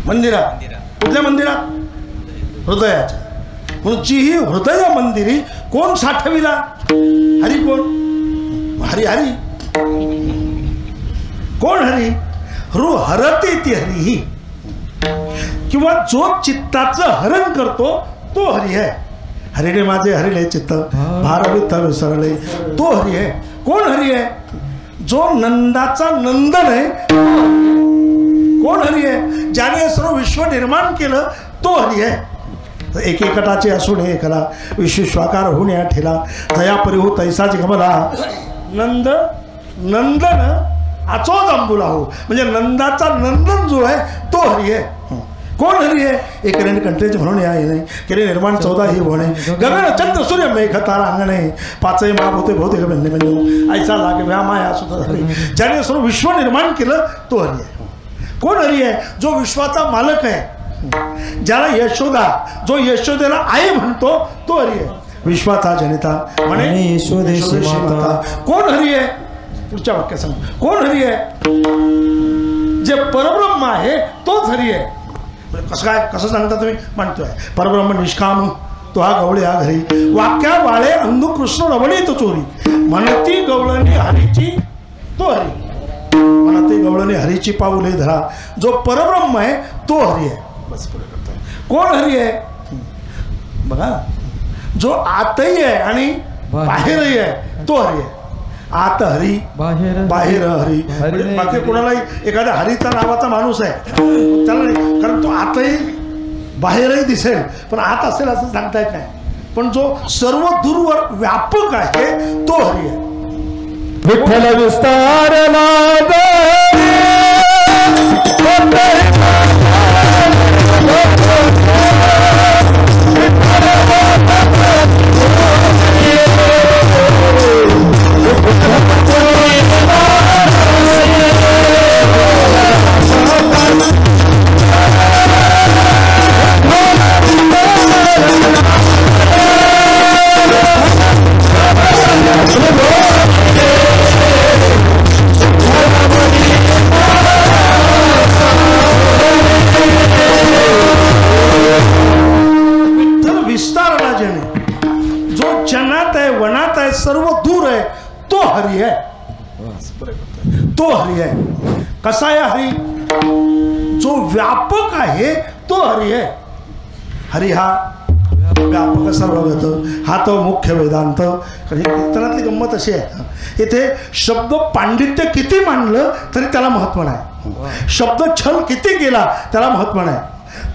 मंदिरात. कुठल्या मंदिरात? हृदयाच्या. म्हणून जी ही हृदय मंदिरी कोण साठविला? हरी. कोण? हरी. कोण हरी? हरती ती हरी. किंवा जो चित्ताचं हरण करतो तो हरी आहे. हरीने माझे हरिले चित्त भारवित विसरले, तो हरी आहे. कोण हरी आहे? जो नंदाचा नंदन आहे. कोण हरी आहे? ज्याने सर्व विश्व निर्माण केलं तो हरी आहे. एकेकटाचे असून एकला विश्वाकार होऊन या ठेला दया परिहू तैसाच गमला नंदन आचोज अंबुला हो. म्हणजे नंदाचा नंदन जो आहे तो हरी आहे. कोण हरी आहे? एकरेने कंठेच म्हणून या नाही केले निर्माण 14 ही होणे गगन चंद्र सूर्य मेघ तारा अंगणे पाचही माप होते भौतिक बंधू ऐसा लागे व्या माया सुद्धा हरी. ज्याने सर्व विश्व निर्माण केलं तो हरी आहे. कोण हरी आहे? जो विश्वाचा मालक आहे, ज्याला यशोदा, जो यशोदेला आई म्हणतो तो हरी आहे. विश्वाचा जनिता म्हणे यशोदेशी माता. कोण हरी आहे? पुढच्या वाक्यात सांग. कोण हरी आहे? जे परब्रह्म आहे तोच हरी आहे. कसं काय? कसं सांगता तुम्ही? म्हणतोय परब्रह्म निष्काम तो हा गवळे हा घरी वाक्या वाळे अंधू कृष्ण रवणीत चोरी म्हणती गवळणी हरीची तो हरी. म्हणती गवळणी हरीची पाऊले धरा. जो परब्रह्म आहे तो हरी आहे. बस पुढे करतो. कोण हरी आहे? बघा, जो आतही आहे आणि बाहेरही आहे तो हरी आहे. आत हरी बाहेर हरी. बाकी कोणालाही एखाद्या हरीचा नावाचा माणूस आहे त्याला नाही, कारण तो आतही बाहेरही दिसेल पण आत असेल असं सांगता येत नाही. पण जो सर्व दूरवर व्यापक आहे तो हरी आहे. विठ्ठल विस्तारला सर्व दूर आहे तो हरी आहे. तो हरी आहे. कसा आहे हरी? जो व्यापक आहे तो हरी आहे. हरी हा व्यापक सर्वगत, हा तो मुख्य वेदांत. कीर्तनातली गंमत अशी आहे, इथे शब्द पांडित्य किती मांडलं तरी त्याला महत्व नाही, शब्द छल किती केला त्याला महत्व नाही.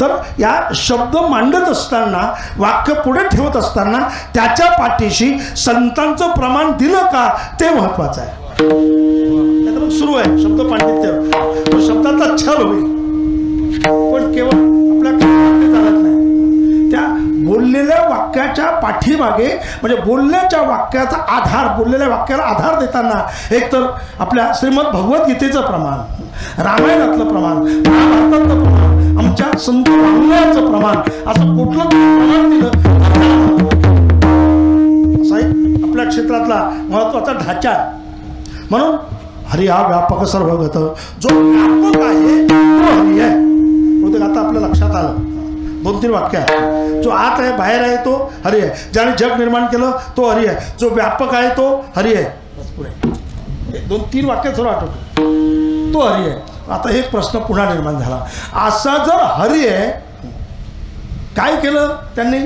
तर या शब्द मांडत असताना, वाक्य पुढे ठेवत असताना त्याच्या पाठीशी संतांचं प्रमाण दिलं का ते महत्वाचं आहे. सुरू आहे शब्द पांडित्य, शब्दाचा छल होईल पण केवळ आपल्या चालत नाही. त्या बोललेल्या वाक्याच्या पाठीमागे म्हणजे बोलण्याच्या वाक्याचा आधार, बोललेल्या वाक्याला आधार देताना एकतर आपल्या श्रीमद भगवद्गीतेचं प्रमाण, रामायणातलं प्रमाण, महाभारतातलं प्रमाण, आमच्या संत वाङ्मयाचं प्रमाण, असं कुठलं प्रमाण दिलं साहेब आपल्या क्षेत्रातला महत्वाचा ढाचा आहे. म्हणून हरी हा व्यापक सर्वगत, जो व्यापक आहे तो हरी आहे. बहुतेक आता आपल्या लक्षात आलं. 2-3 वाक्य आहे. जो आत आहे बाहेर आहे तो हरी आहे. ज्याने जग निर्माण केलं तो हरी आहे. जो व्यापक आहे तो हरी आहे. बस पुढे 2-3 वाक्य थोडं आठवतो, तो हरी आहे. आता एक प्रश्न पुन्हा निर्माण झाला, असा जर हरी आहे, काय केलं त्यांनी?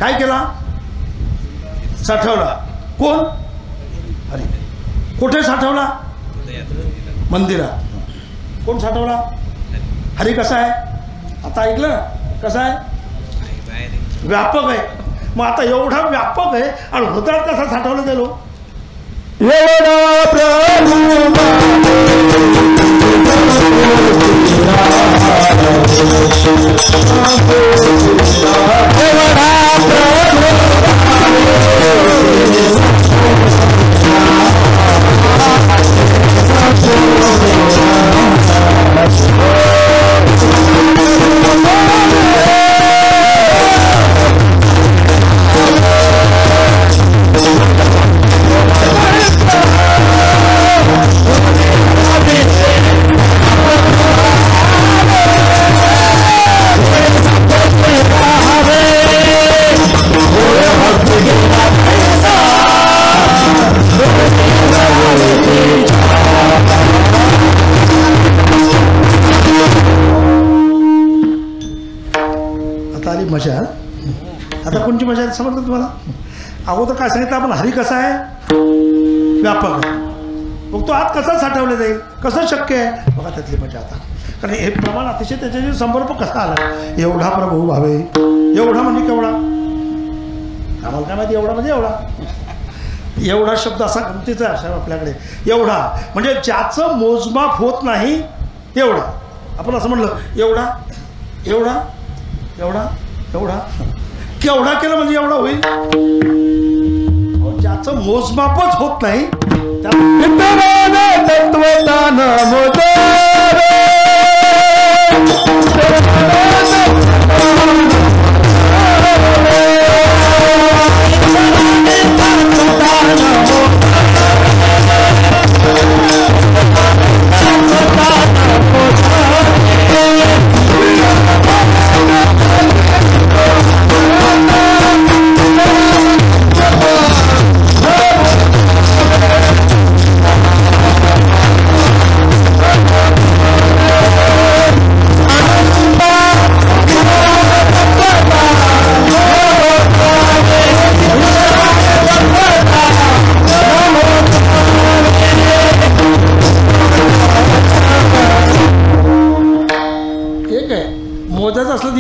काय केला? साठवला. कोण? हरी. कुठे साठवला? मंदिरात. कोण साठवला? हरी. कसा आहे? आता ऐकलं ना कसा आहे? व्यापक आहे. मग आता एवढा व्यापक आहे आणि हृदयात कसा साठवला गेलो? एवढा प्रभू मजा. आता कोणची मजा समजलं तुम्हाला? अगोदर काय सांगितलं आपण? हरी कसा आहे? व्यापक आहे. मग तो आत कसा साठवला जाईल? कसं शक्य आहे? बघा त्यातली मजा आता. कारण हे प्रमाण अतिशय त्याच्याशी संपर्क कसा आला? एवढा प्रभू भावे. एवढा म्हणजे केवढा? आम्हाला काय माहिती एवढा म्हणजे एवढा. एवढा शब्द असा गमतीचा आहे आपल्याकडे. एवढा म्हणजे ज्याचं मोजमाप होत नाही एवढा. आपण असं म्हणलं एवढा एवढा एवढा एवढा केवढा केलं म्हणजे एवढा होईल. ज्याचं मोजमापच होत नाही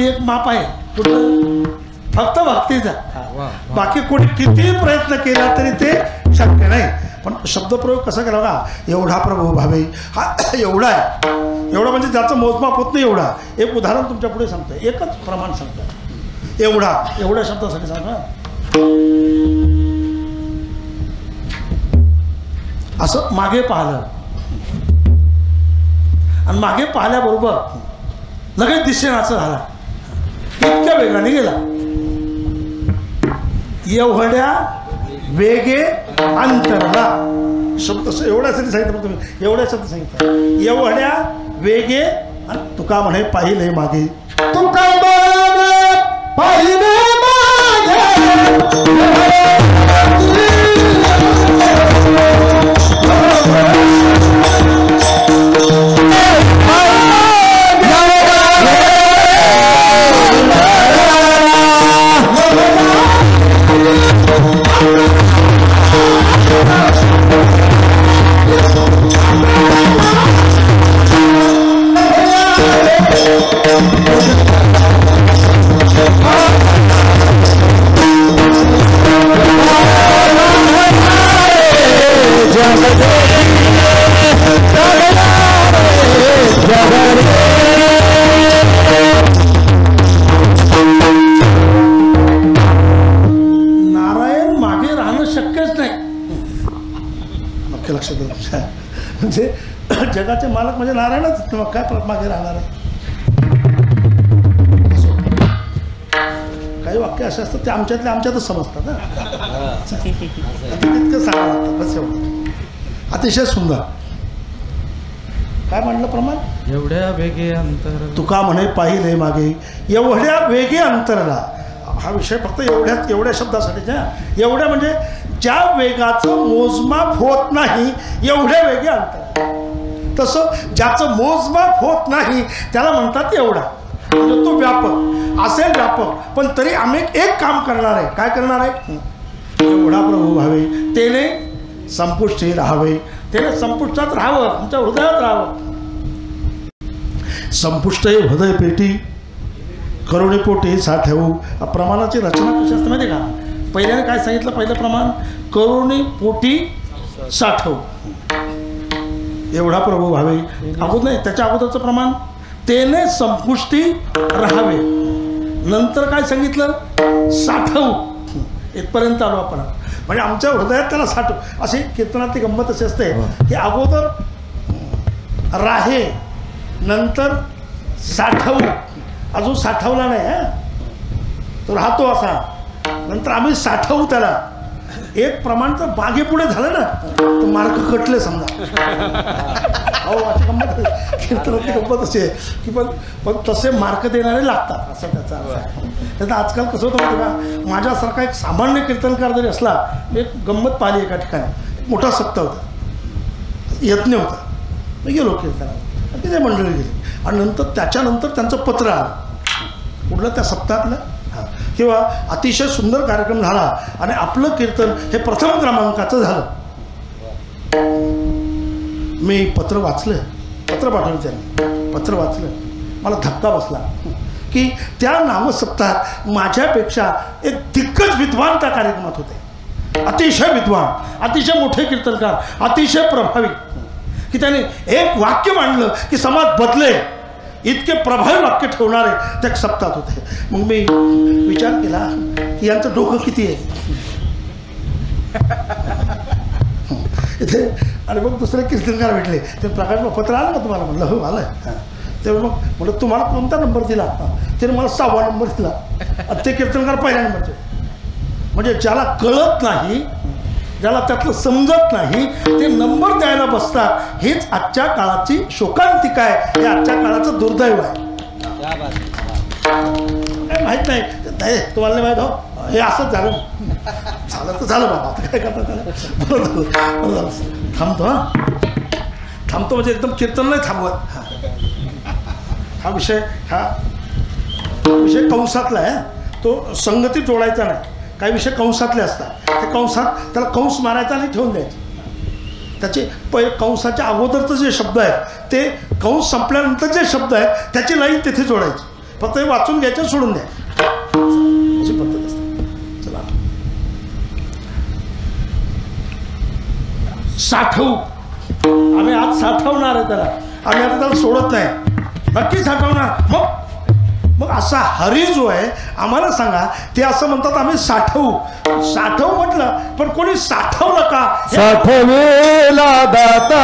एक माप आहे कुठलं? फक्त भक्तीचा. बाकी कोणी किती प्रयत्न केला तरी ते शक्य नाही. पण शब्दप्रयोग कसा केला बघा? एवढा प्रभू भावे. हा एवढा आहे. एवढा म्हणजे ज्याचं मोजमाप होत नाही एवढा. एक उदाहरण तुमच्या पुढे सांगतोय. एकच प्रमाण सांगतं. एवढा एवढ्या शब्दासाठी सांगा. असं मागे पाहिलं आणि मागे पाहिल्याबरोबर लगेच दिसेनाचं झाला. इतक्या वेगाने गेला. एवढ्या वेगे अंतरला. शब्द एवढ्यासाठी सांगितलं तुम्ही. एवढ्या शब्द सांगितलं. एवढ्या वेगे. तुका म्हणे पाहिले मागे. तुका पाहिले नारायण मागे राहणं शक्यच नाही. नक्की लक्षात द्या. म्हणजे जगाचे मालक म्हणजे नारायणच. मग काय मागे राहणार आहे? काही वाक्य असे असतात ते आमच्यातले आमच्यातच समजतात ना. तितकं सांगावं लागतं बस एवढं. अतिशय सुंदर. काय म्हटलं प्रमाण? एवढ्या वेगे अंतर. तुका म्हणे पाहिले मागे. एवढ्या वेगे अंतरला. हा विषय फक्त एवढ्या शब्दासाठीच्या. एवढ्या म्हणजे ज्या वेगाचं मोजमाप होत नाही एवढ्या वेगे अंतर. तसं ज्याचं मोजमाप होत नाही त्याला म्हणतात एवढा. म्हणजे तो व्यापक असेल. व्यापक पण तरी आम्ही एक काम करणार आहे. काय करणार आहे? एवढा प्रभू भावे तेने संपुष्टी राहावे, त्याने संपुष्टात राहावं, आमच्या हृदयात राहावं. संपुष्ट हृदय पेटी करुणेपोटी साठवू. प्रमाणाची रचना कशी असते माहिती आहे का? पहिल्याने काय सांगितलं? पहिलं प्रमाण करुणेपोटी साठवू, एवढा प्रभू व्हावे. अगोदर नाही, त्याच्या अगोदरचं प्रमाण तेने संपुष्टी राहावे. नंतर काय सांगितलं? साठवू. इथपर्यंत आलो आपण. म्हणजे आमच्या हृदयात त्याला साठवू. अशी कीर्तनातली गंमत अशी असते की अगोदर राहे, नंतर साठवू. अजून साठवला नाही हा, तो राहतो असा. नंतर आम्ही साठवू त्याला. एक प्रमाण तर मागे पुढे झालं ना तर मार्क कटले समजा. हो, अशी गंमत कीर्तनातली गंमत अशी आहे की पण तसे मार्क देणारे लागतात असं त्याचा अर्थ आहे. त्याचं आजकाल कसं होतं माहिती का? माझ्यासारखा एक सामान्य कीर्तनकार जरी असला, एक गंमत पाहिली एका ठिकाणी. मोठा सप्ताह होता, यज्ञ होता. मी गेलो कीर्तनात, तिथे मंडळी गेली आणि नंतर त्याच्यानंतर त्यांचं पत्र आलं कुठलं त्या सप्ताहातलं हां, किंवा अतिशय सुंदर कार्यक्रम झाला आणि आपलं कीर्तन हे प्रथम क्रमांकाचं झालं. मी पत्र वाचलं, पत्र पाठवलं त्यांनी, पत्र वाचलं. मला धक्का बसला की त्या नामसप्ताहात माझ्यापेक्षा एक दिग्गज विद्वान त्या कार्यक्रमात होते. अतिशय विद्वान, अतिशय मोठे कीर्तनकार, अतिशय प्रभावी, की त्याने एक वाक्य मांडलं की समाज बदले इतके प्रभावी वाक्य ठेवणारे त्या सप्ताहात होते. मग मी विचार केला की यांचं डोकं किती आहे इथे. आणि मग दुसरे कीर्तनकार भेटले. ते प्रकाश पत्र आलं का तुम्हाला? म्हणलं हो आलं. तेव्हा मग म्हटलं तुम्हाला कोणता नंबर दिला? त्याने मला 6वा नंबर दिला. ते कीर्तनकार पहिल्या नंबरचे. म्हणजे ज्याला कळत नाही, ज्याला त्यातलं समजत नाही, ते नंबर द्यायला बसतात. हेच आजच्या काळाची शोकांतिका आहे, हे आजच्या काळाचं दुर्दैव आहे. काय माहीत नाही तुम्हाला नाही माहीत हो, हे असंच झालं. झालं तर झालं बाबा, आता काय करतात त्याला. थांबतो हां, थांबतो म्हणजे एकदम कीर्तन नाही थांबवत. हा विषय कंसातला आहे. तो संगती जोडायचा नाही. काही विषय कंसातले असतात, ते कंसात त्याला कंस मारायचा आणि ठेवून द्यायचे. त्याचे कंसाच्या अगोदरचं जे शब्द आहेत ते कंस संपल्यानंतर जे शब्द आहेत त्याची लाईन तिथे जोडायची. फक्त हे वाचून घ्यायचं, सोडून द्या, अशी पद्धत असते. चला, साठवू. आम्ही आज साठवणार आहे त्याला. आम्ही आता त्याला सोडत नाही, नक्की साठवणार. मग असा हरी जो आहे, आम्हाला सांगा, ते असं म्हणतात आम्ही साठवू. साठवू म्हटलं, पण कोणी साठवलं का? साठवेला दाता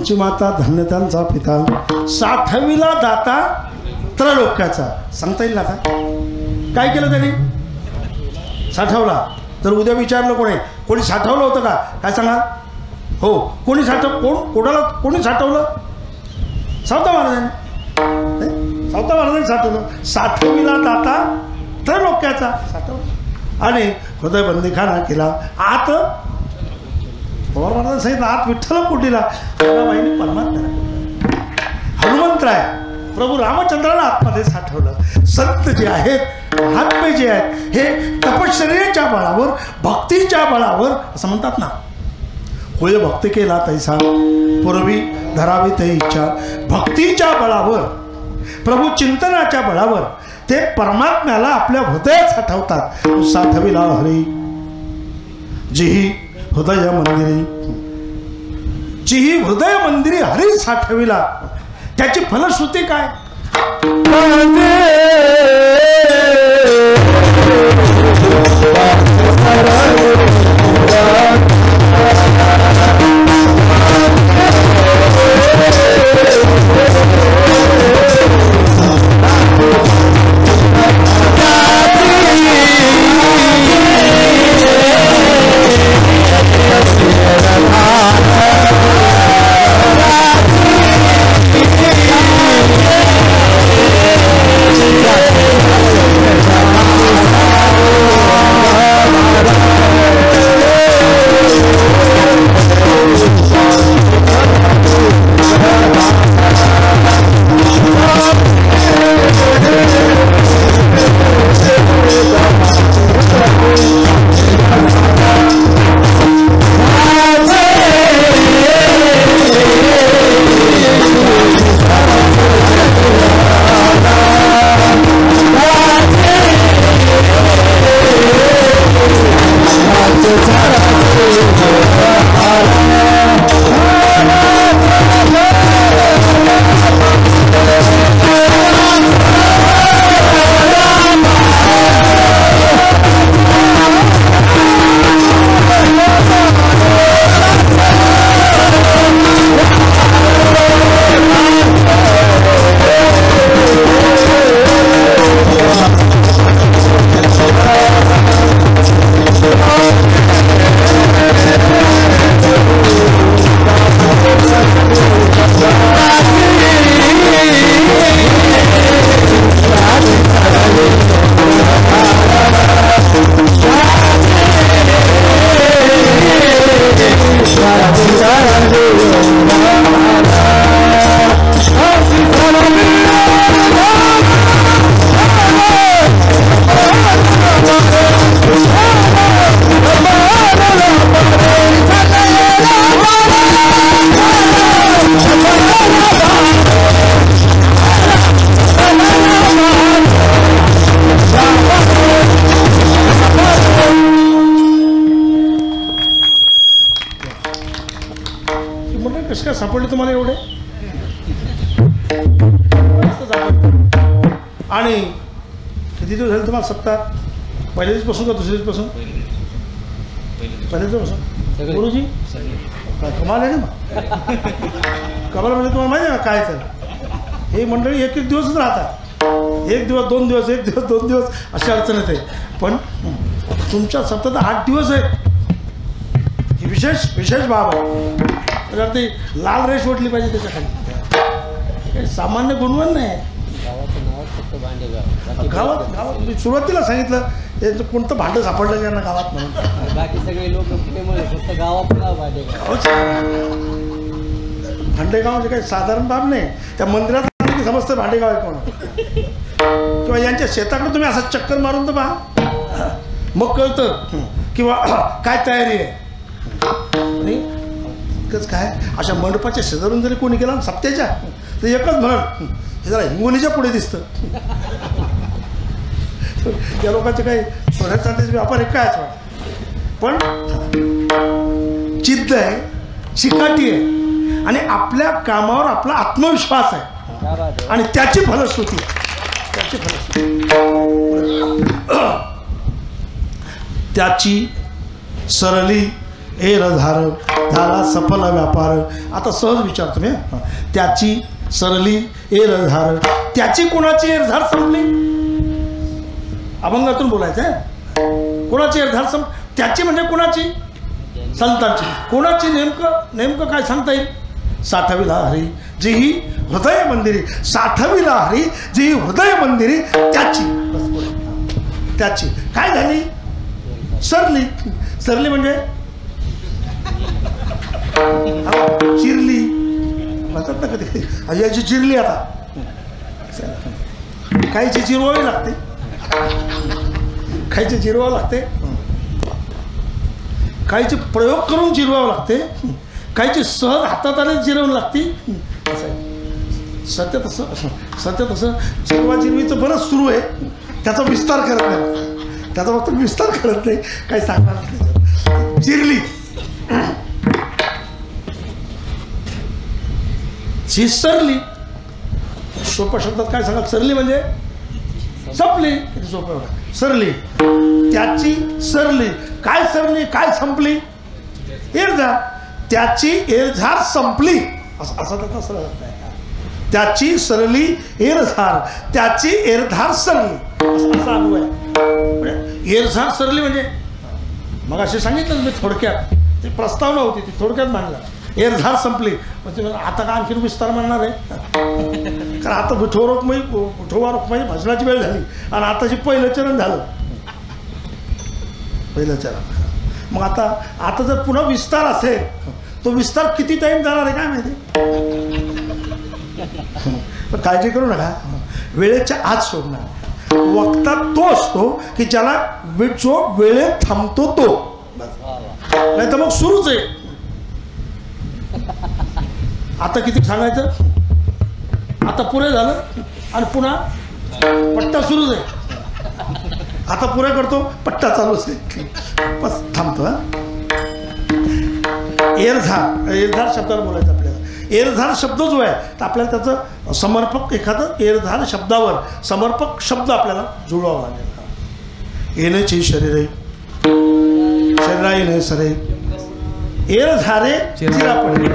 त्यांची माता धन्य त्यांचा पिता, 60वीला दाता त्रैलोक्याचा. सांगता येईल ना का काय केलं त्यांनी? साठवला. तर उद्या विचारलं कोणी साठवलं होतं का? काय सांगा? हो. कोणी कोणाला साठवलं? सावता महाराजांनी. सावता महाराजांनी साठवलं. 60वीला दाता त्रैलोक्याचा साठवलं आणि हृदयबंदीखाना केला. आत पवार महाराजांनी सांगितलं आत विठ्ठल कुटीला, बाईने परमात्म्याला. हनुमंतराय प्रभू रामचंद्राला आतमध्ये साठवलं. संत जे आहेत, महात्मे जे आहेत, हे तपश्चर्येच्या बळावर, भक्तीच्या बळावर असं म्हणतात ना, होय भक्ती केला तैसा पूर्वी धरावी ते इच्छा. भक्तीच्या बळावर, प्रभू चिंतनाच्या बळावर ते परमात्म्याला आपल्या हृदयात साठवतात. 60वीला हरी जिही हृदय मंदिरी, जिही हृदय मंदिरी हरी 60वीला. त्याची फलश्रुती काय? कसं काय सापडले तुम्हाला एवढे? आणि किती दिवस झाले तुम्हाला सप्ताह? पहिल्या दिवसपासून का दुसऱ्या दिवसपासून? पहिल्या दिवसपासून. गुरुजी काय कमाल आहे ना. कमाल म्हणजे तुम्हाला माहिती आहे ना काय? तर हे मंडळी एक एक दिवसच राहतात. एक दिवस 2 दिवस, एक दिवस 2 दिवस अशी अडचण येते. पण तुमच्या सप्ताहात 8 दिवस आहेत. ही विशेष बाब आहे. तर ते लाल रेष ओढली पाहिजे त्याच्याखाली. काही सामान्य गुणवण नाही. गावात मी सुरुवातीला सांगितलं त्यांचं कोणतं भांडं सापडलं त्यांना गावात म्हणून. बाकी सगळे लोक फक्त गावात भांडेगाव म्हणजे काही साधारण बाब नाही. त्या मंदिरात समजतं भांडेगाव आहे कोण. किंवा यांच्या शेताकडे तुम्ही असं चक्कर मारून तर पहा, मग कळतं किंवा काय तयारी आहे. आणि काय अशा मंडपाच्या शेजारून जरी कोणी गेला सप्त्याच्या तर एकच म्हणत हे जरा हिंगोलीच्या पुढे दिसतं. या लोकांचे काही सोन्यात चांदीचे व्यापार आहे काय वाटतं. पण जिद्द आहे, चिकाटी आहे आणि आपल्या कामावर आपला आत्मविश्वास आहे आणि त्याची फलश्रुती त्याची सरली एरधार झाला सफल व्यापार. आता सहज विचारतो मी. त्याची सरली एरधार. त्याची कोणाची एरधार संपली? अभंगातून बोलायचं आहे. कोणाची एरधार त्याची म्हणजे कोणाची? संतांची. कोणाची नेमकं काय सांगता येईल? साठविला हरी जी ही हृदय मंदिरी. साठविला हरी जी ही हृदय मंदिरी त्याची. त्याची काय झाली? सरली. सरली म्हणजे चिरली म्हणतात ना कधी. याची चिरली. आता काहीची चिरवावी लागते. काहीची चिरवावं लागते. काहीचे प्रयोग करून जिरवावं लागते. काहीची सहज हातात आले जिरवून लागती. सत्य तसं जिरवाजिरवीचं बरंच सुरू आहे. त्याचा विस्तार करत नाही. त्याचा फक्त विस्तार करत नाही. काही सांगणार नाही. जिरली जी सरली. सोप्या शब्दात काय सांगा? सरली म्हणजे संपली. किती सोपं. सरली. त्याची सरली. काय सरली? काय संपली? एरझार. त्याची एरझार संपली. असं त्याचा सरळ नाही. त्याची सरली एरझार. त्याची एरझार सरली असा अनुभव आहे. एरझार सरली म्हणजे मग असे सांगितलं मी थोडक्यात. ती प्रस्तावना होती ती थोडक्यात मांडला. एरझार संपली म्हणजे आता का आणखीन विस्तार म्हणणार आहे? कारण आता विठोबा रुक्माई भाषणाची वेळ झाली आणि आताची पहिलं चरण झालं. पहिलं चरण. मग आता जर पुन्हा विस्तार असेल तो विस्तार किती टाईम जाणार आहे काय माहिती. पण काळजी करू नका. वेळेच्या आत सोडणार. वक्ता तो असतो की ज्याला जो वेळेत थांबतो तो. नाही तर मग सुरूच आहे. आता किती सांगायचं? आता पुरे झालं आणि पुन्हा पट्टा सुरूच आहे. आता पुरे करतो पट्टा चालूच आहे. बस थांबतो. एरझार शब्दावर बोलायचं आपल्याला. एरझार शब्द जो आहे तर आपल्याला त्याचं समर्पक एखादं एरझार शब्दावर समर्पक शब्द आपल्याला जुळवावा लागेल. येण्याची शरीरे शरीरा येणे सरे एरझारे चिरापणे.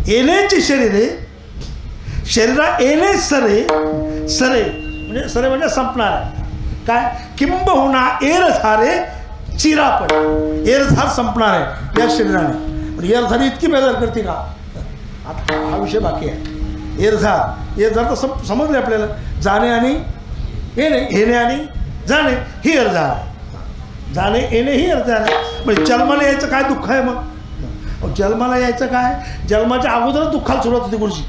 येण्याची शरीरे शरीरा येणे सरे. सरे म्हणजे संपणार आहे. काय? किंबहुना एरझारे चिरापणे. एरझार संपणार आहे या शरीराने. एरझारी इतकी बेजार करते का? आता हा विषय बाकी आहे. एरझार तर समजले आपल्याला. जाणे आणि येणे आणि जाणे ही एरझार आहे. जाणे येणे ही एरझार आहे. म्हणजे जन्माला यायचं काय दुःख आहे? मग जन्माला यायचं काय? जन्माच्या अगोदरच दुःखाला सुरुवात होती गोष्टी.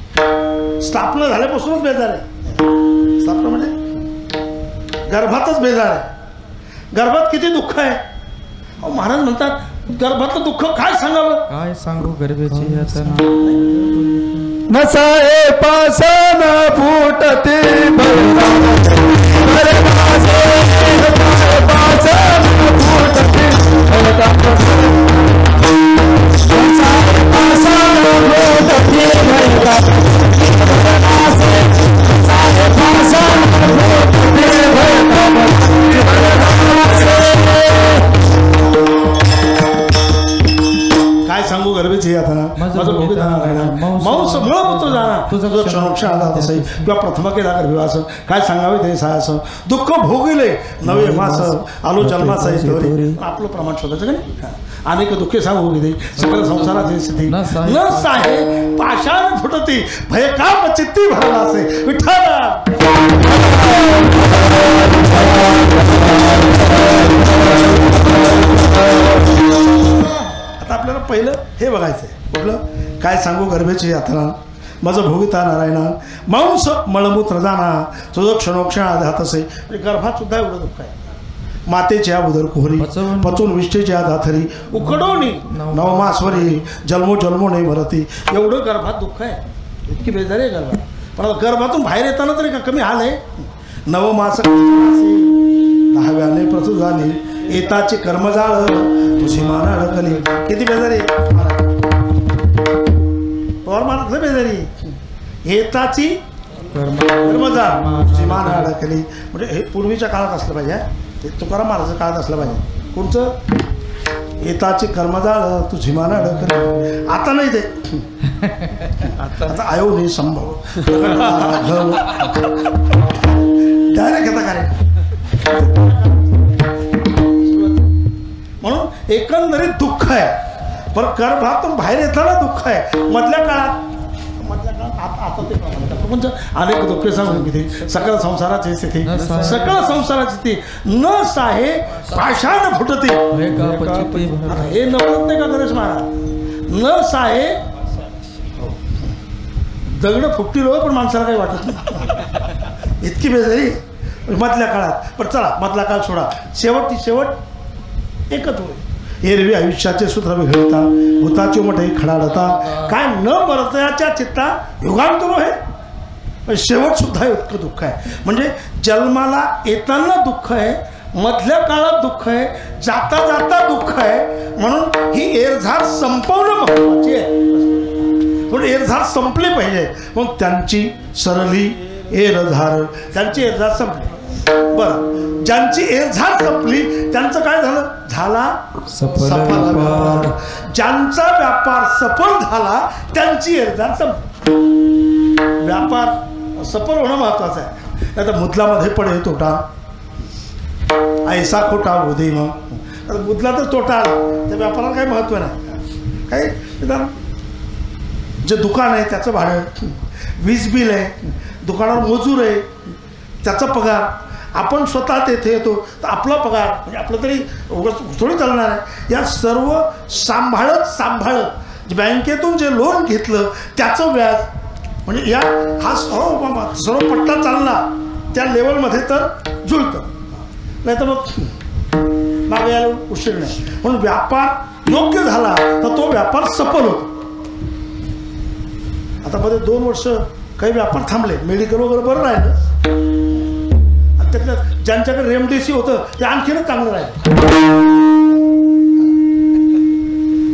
स्थापना झाल्यापासूनच बेजार आहे. स्थापना म्हणजे गर्भातच बेजार आहे. गर्भात किती दुःख आहे. महाराज म्हणतात गर्भातलं दुःख काय सांगावं? काय सांगू गर्भेची यातना. नसाए पासन फुटते काय सांगू गर्भेची यातना. माझं भोगी जाणार आहे ना. मांस मुळपुत्र जाणार तुझं क्षणोक्षण आधार असे किंवा प्रथम केला गर्भिवास. काय सांगावे ते सायास. दुःख भोगिले नवे मास आलो जन्माचा आपलं प्रमाण शोधायचं का नाही. अनेक दुःखे सांगू दे सकल संसाराची स्थिती न साहे पाषाण फुटती भय काम चित्ती भरला असे विठ्ठल. आता आपल्याला पहिलं हे बघायचं आहे. कुठलं? काय सांगू गर्भेची यातना. माझं भोगिता नारायणा. मांस मळमूत्र जाना तुझं क्षणोक्षण आधात असे. म्हणजे गर्भात सुद्धा एवढं दुःख आहे. मातेच्या उदर कोहरी पचून विष्ठेच्या दाथरी उकडवणी नवमास्वरी जन्मो जन्मो नाही भरती. एवढं गर्भात दुःख आहे. इतकी बेजारी आहे गर्भात. पण आता गर्भातून बाहेर येताना तरी का कमी हाल आहे. नवमास 10व्याने प्रसुजाने येताचे कर्मजाळ तुझी मान अडकली. किती बेजारी पवार मान बेजारी. येताची कर्मजाळ तुझी मान अडकली. म्हणजे हे पूर्वीच्या काळात असलं पाहिजे. तुकाराम महाराजांच्या काळात असलं पाहिजे. कोणचं? येताची कर्मजाळ तुझी मानाड करे. आता नाही ते आता आयो नाही संभव डायरेक्ट आता काय. म्हणून एकंदरीत दुःख आहे. पण गर्भातून बाहेर येताना दुःख आहे. मधल्या काळात आता ते म्हणजे अनेक दुःख सांगून किती सकल संसाराची स्थिती सकल संसाराची स्थिती न साहे पाषाण फुटते. हे नवलत नाही का गणेश महाराज. न साहे दगड फुटतील हो, पण माणसाला काही वाटत नाही. इतकी बेजारी मधल्या काळात. पण चला मधला काळ सोडा. शेवट एकच होईल. एरवी आयुष्याचे सूत्र बिघडता भूताची मोठे खडाडता काय न मरतयाच्या चित्ता युगांतून आहे. पण शेवट सुद्धा इतकं दुःख आहे. म्हणजे जन्माला येताना दुःख आहे, मधल्या काळात दुःख आहे, जाता जाता दुःख आहे. म्हणून ही एरझार संपवणं महत्वाची आहे. म्हणून एरझार संपली पाहिजे. मग त्यांची सरली एरझार, त्यांची एरझार संपली. बरं, ज्यांची एरझार संपली त्यांचं काय झालं? झाला सफल व्यापार. ज्यांचा व्यापार सफल झाला त्यांची एरझार संपली. व्यापार सफल होणं महत्वाचं आहे. नाही तर मुदलामध्ये पडे तोटा ऐसा खोटा होते. मग मुदला तर तोटा आला, त्या व्यापाराला काही महत्त्व नाही. काही जे दुकान आहे त्याचं भाडं, वीज बिल आहे, दुकानावर मजूर आहे त्याचा पगार, आपण स्वतः तेथे येतो तर आपला पगार, म्हणजे आपलं तरी थोडी चालणार आहे. या सर्व सांभाळत बँकेतून जे लोन घेतलं त्याचं व्याज, म्हणजे या हा सर्व पट्टा चालला त्या लेवलमध्ये तर जुळतं. नाही तर मग मागे यायला उशीर नाही. म्हणून व्यापार योग्य झाला तर तो व्यापार सफल होतो. आता मध्ये 2 वर्ष काही व्यापार थांबले, मेडिकल वगैरे बरं राहिलं. ज्यांच्याकडे रेमडेसिवीर होतं ते आणखीनच चांगलं राहिलं.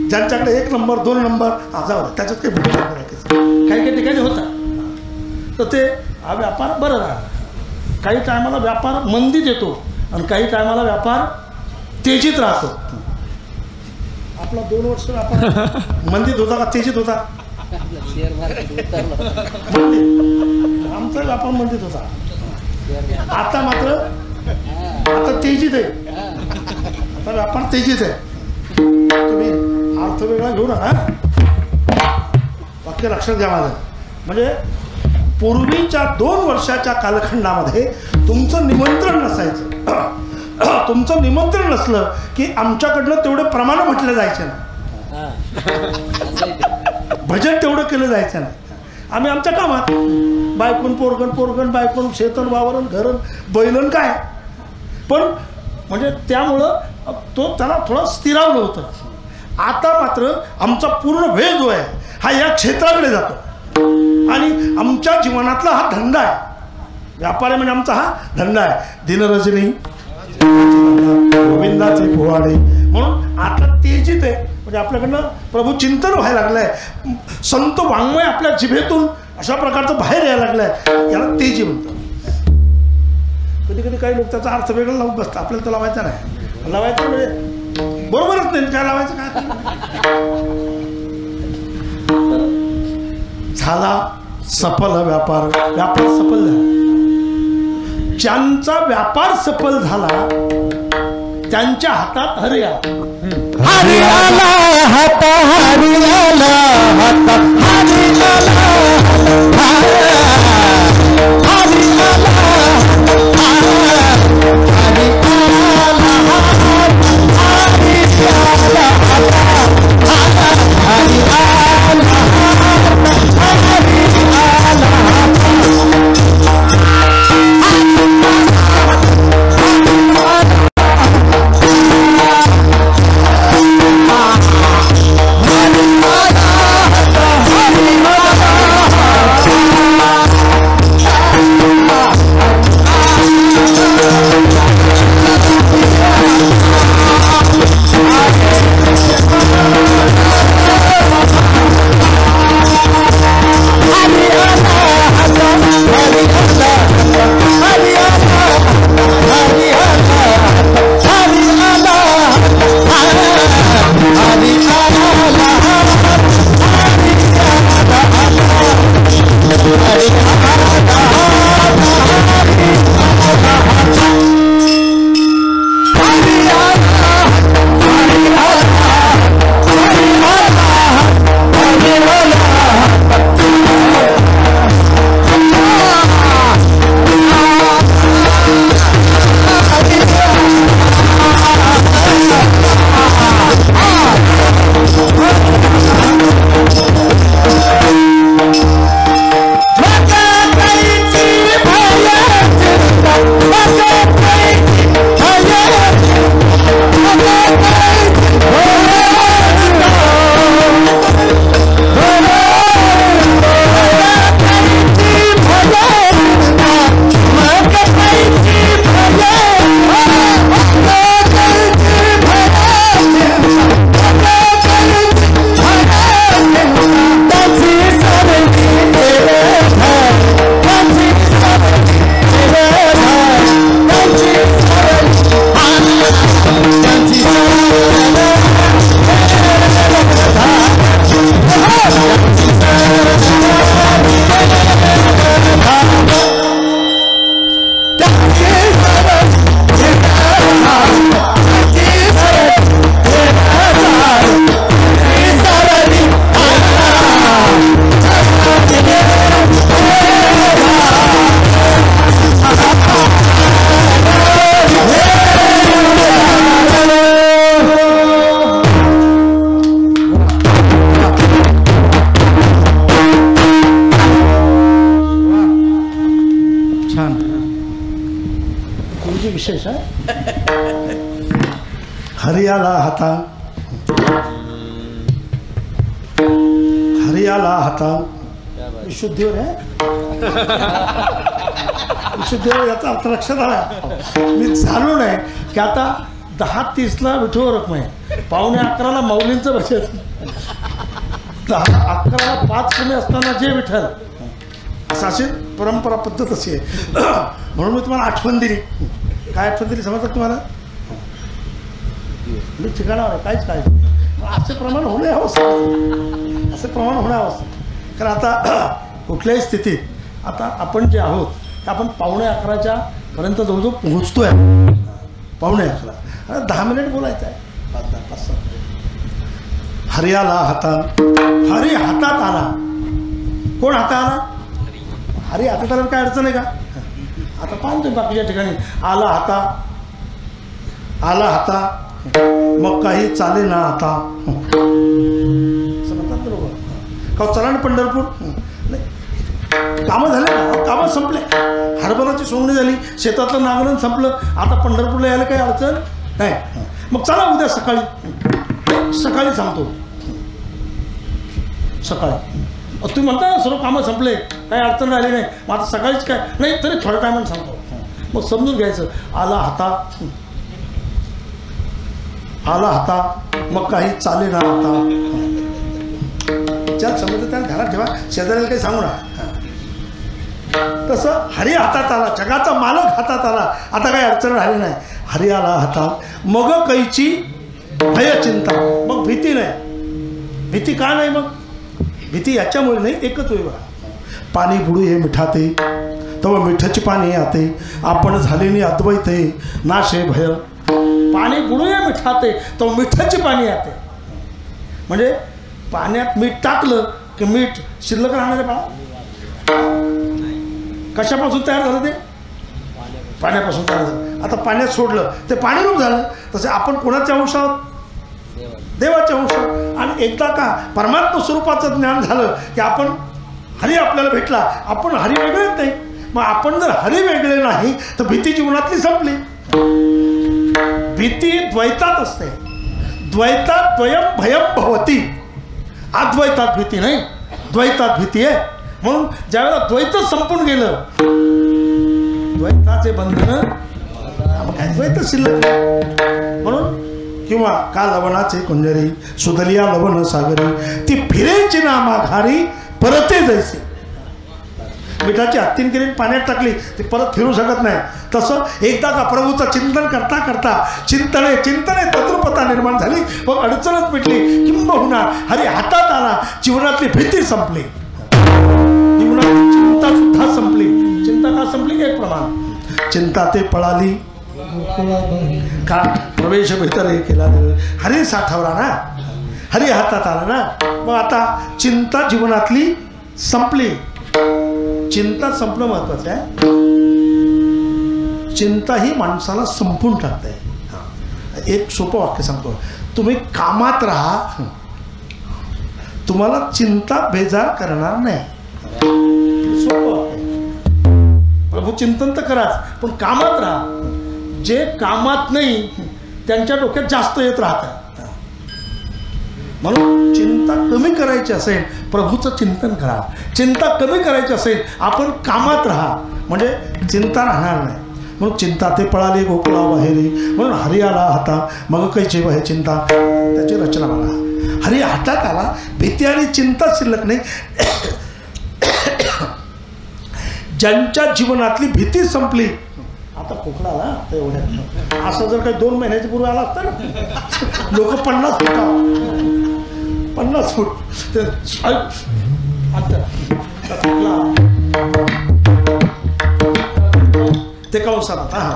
ज्यांच्याकडे 1 नंबर 2 नंबर जाऊ त्याच्यात काही भूक काही काही ठिकाणी होता तर ते हा व्यापार बरं राहिला. काही टायमाला व्यापार मंदीत येतो आणि काही टायमाला व्यापार तेजीत राहतो. आपला 2 वर्ष व्यापार मंदीत होता का तेजीत होता? आमचा व्यापार मंदीत होता. आता मात्र आता तेजीत आहे. आता व्यापार तेजीत आहे. तुम्ही अर्थ वेगळा घेऊ नका, वाक्य लक्षात घ्या माझं. म्हणजे पूर्वीच्या 2 वर्षाच्या कालखंडामध्ये तुमचं निमंत्रण नसायचं. तुमचं निमंत्रण नसलं की आमच्याकडनं तेवढं प्रमाण म्हटलं जायचं नाही, भजन तेवढं केलं जायचं नाही. आम्ही आमच्या कामात बायकोन पोरगण बायकोन शेतन वावरण घरण बैलन काय. पण म्हणजे त्यामुळं तो त्याला थोडं स्थिरावलं होतं. आता मात्र आमचा पूर्ण वेळ जो आहे हा या क्षेत्राकडे जातो आणि आमच्या जीवनातला हा धंदा आहे. व्यापार म्हणजे आमचा हा धंदा आहे. दिनरजनी गोविंदाचे पोवाडे. म्हणून आता तेजीत आहे. म्हणजे आपल्याकडनं प्रभू चिंतन व्हायला लागलं आहे. संत वाङ्मय आपल्या जिभेतून अशा प्रकारचं बाहेर यायला लागलं आहे. याला तेजी म्हणतात. कधी कधी काही लोक त्याचा अर्थ वेगळा लावून बसतात. आपल्याला तर लावायचा नाही. लावायचं म्हणजे बरोबरच नाही. काय लावायचं काय झाला सफल व्यापार. व्यापार सफल झाला. ज्यांचा व्यापार सफल झाला त्यांच्या हातात हरिया हरियाला हात हरियाला हात हरियाला हरियाला हाता हरियाला हाता विशुद्धीवर आहे विशुद्धीवर याचा अर्थ लक्षात आला मी झालो नाही की आता 10:30ला विठोवर रकम आहे 11:45ला माऊलींचं बचत 11:00ला 5 कमी असताना जे विठ्ठल असं अशी परंपरा पद्धत अशी आहे म्हणून मी तुम्हाला आठवण दिली काय आठवण दिली समजतात तुम्हाला मी ठिकाणावर आहे काहीच काय असे प्रमाण होणे आवश्यक असं प्रमाण होणं आवश्यक कारण आता कुठल्याही स्थितीत आता आपण जे आहोत ते आपण 11:45 पर्यंत जवळजवळ पोहोचतो आहे 11:45 आता 10 मिनिट बोलायचं आहे 5-7 हरियाला हातात हरी हातात आला कोण हातात आला हरी हातात आला काय अडचण आहे का आता पाहतो बाकीच्या ठिकाणी आला हाता मग काही चाले ना आता म्हणतात बरोबर का चला ना पंढरपूर नाही कामं झाले ना कामं संपले हरभराची सोंगणी झाली शेतातलं नांगरण संपलं आता पंढरपूरला यायला काही अडचण नाही मग चला उद्या सकाळी सांगतो सकाळी तुम्ही म्हणता ना सर्व कामं संपले काही अडचण राहिली नाही मग आता सकाळीच काय नाही तरी थोड्या टायमाने सांगतो मग समजून घ्यायचं आला हाता मग काही चाले ना आता ज्या समजतं त्या घरात ठेवा शेजाऱ्याला काही सांगू ना तसं हरी हातात आला जगाचा मालक हातात आला आता काही अडचण राहिली नाही हरी आला हातात मग कैची भय चिंता मग भीती नाही भीती का नाही मग भीती याच्यामुळे नाही एकच वेळ पाणी बुडू हे मिठाते तेव्हा मिठाची पाणी आते आपण झालेली अद्वैते नाशे भय पाणी बुडू हे मिठाते तेव्हा मिठाची पाणी आते म्हणजे पाण्यात मीठ टाकलं की मीठ शिल्लक राहणार आहे बाळा कशापासून तयार झालं ते पाण्यापासून तयार झालं आता पाण्यात सोडलं ते पाणी रूप झालं तसे आपण कोणाचे अंश आहोत देवाचे अंश आणि एकदा का परमात्मा स्वरूपाचं ज्ञान झालं की आपण हरी आपल्याला भेटला आपण हरी वेगळेच नाही मग आपण जर हरी वेगळे नाही तर भीती जीवनातली संपली भीती द्वैतात असते द्वैतात द्वयम भयम भवती अद्वैतात भीती नाही द्वैतात भीती आहे म्हणून ज्यावेळेला द्वैतच संपून गेलं द्वैताचे बंधन द्वैत शिल्लक म्हणून किंवा का लवणाचे कुंजरी सुदलिया लवण सागरी ती फिरेची ना माघारी परते जैसे मिठाची हत्तीन केली पाण्यात टाकली ती परत फिरू शकत नाही तसं एकदा का प्रभूचं चिंतन करता करता चिंतने तत्वपता निर्माण झाली मग अडचणच मिटली किंबहुना हरी हातात आला जीवनातली भीती संपली जीवनातली चिंता सुद्धा संपली चिंता का संपली एक प्रमाण चिंता ते पळाली का प्रवेश भीतर हे केला हरी साठवला ना हरी हातात आला ना मग आता चिंता जीवनातली संपली चिंता संपणं महत्वाचं आहे चिंता ही माणसाला संपून टाकते एक सोपं वाक्य सांगतो तुम्ही कामात राहा तुम्हाला चिंता बेजार करणार नाही सोपं वाक्य प्रभू चिंतन तर कराच पण कामात राहा जे कामात नाही त्यांच्या डोक्यात जास्त येत राहतात म्हणून चिंता कमी करायची असेल प्रभूचं चिंतन करा चिंता कमी करायची असेल आपण कामात राहा म्हणजे चिंता राहणार नाही म्हणून चिंता ते पळाली गोकुळा बाहेरी म्हणून हरी आला हाता मग कैची वहे चिंता त्याची रचना बघा हरी हातात आला भीती आणि चिंता शिल्लक नाही ज्यांच्या जीवनातली भीती संपली आता खोकला आला आता एवढ्या असं जर काही 2 महिन्याच्या पूर्वी आला असता ना लोक 50 फूट ते ते कंसात हां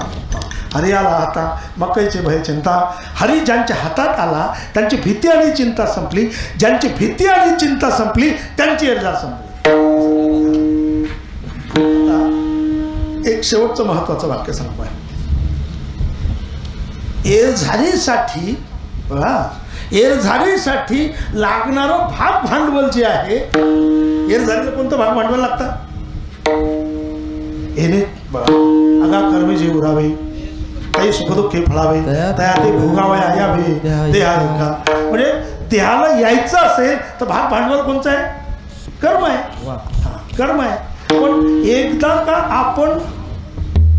हरी आला आता मकईचे भय चिंता हरी ज्यांच्या हातात आला त्यांची भीती आणि चिंता संपली ज्यांची भीती आणि चिंता संपली त्यांची ऊर्जा संपली एक शेवटचं महत्वाचं वाक्य सांगतो एरझारीसाठी एरझारीसाठी लागणारं भाग भांडवल जे आहे एरझारीला कोणतं भाग भांडवल लागतं येणे बघा आगा कर्मे जे उरावे काही सुखदुःखे फळावे त्या ते भोगावया यावे देहा का म्हणजे देहाला यायचं असेल तर भाग भांडवल कोणचं आहे? कर्म आहे. कर्म आहे. पण एकदा का आपण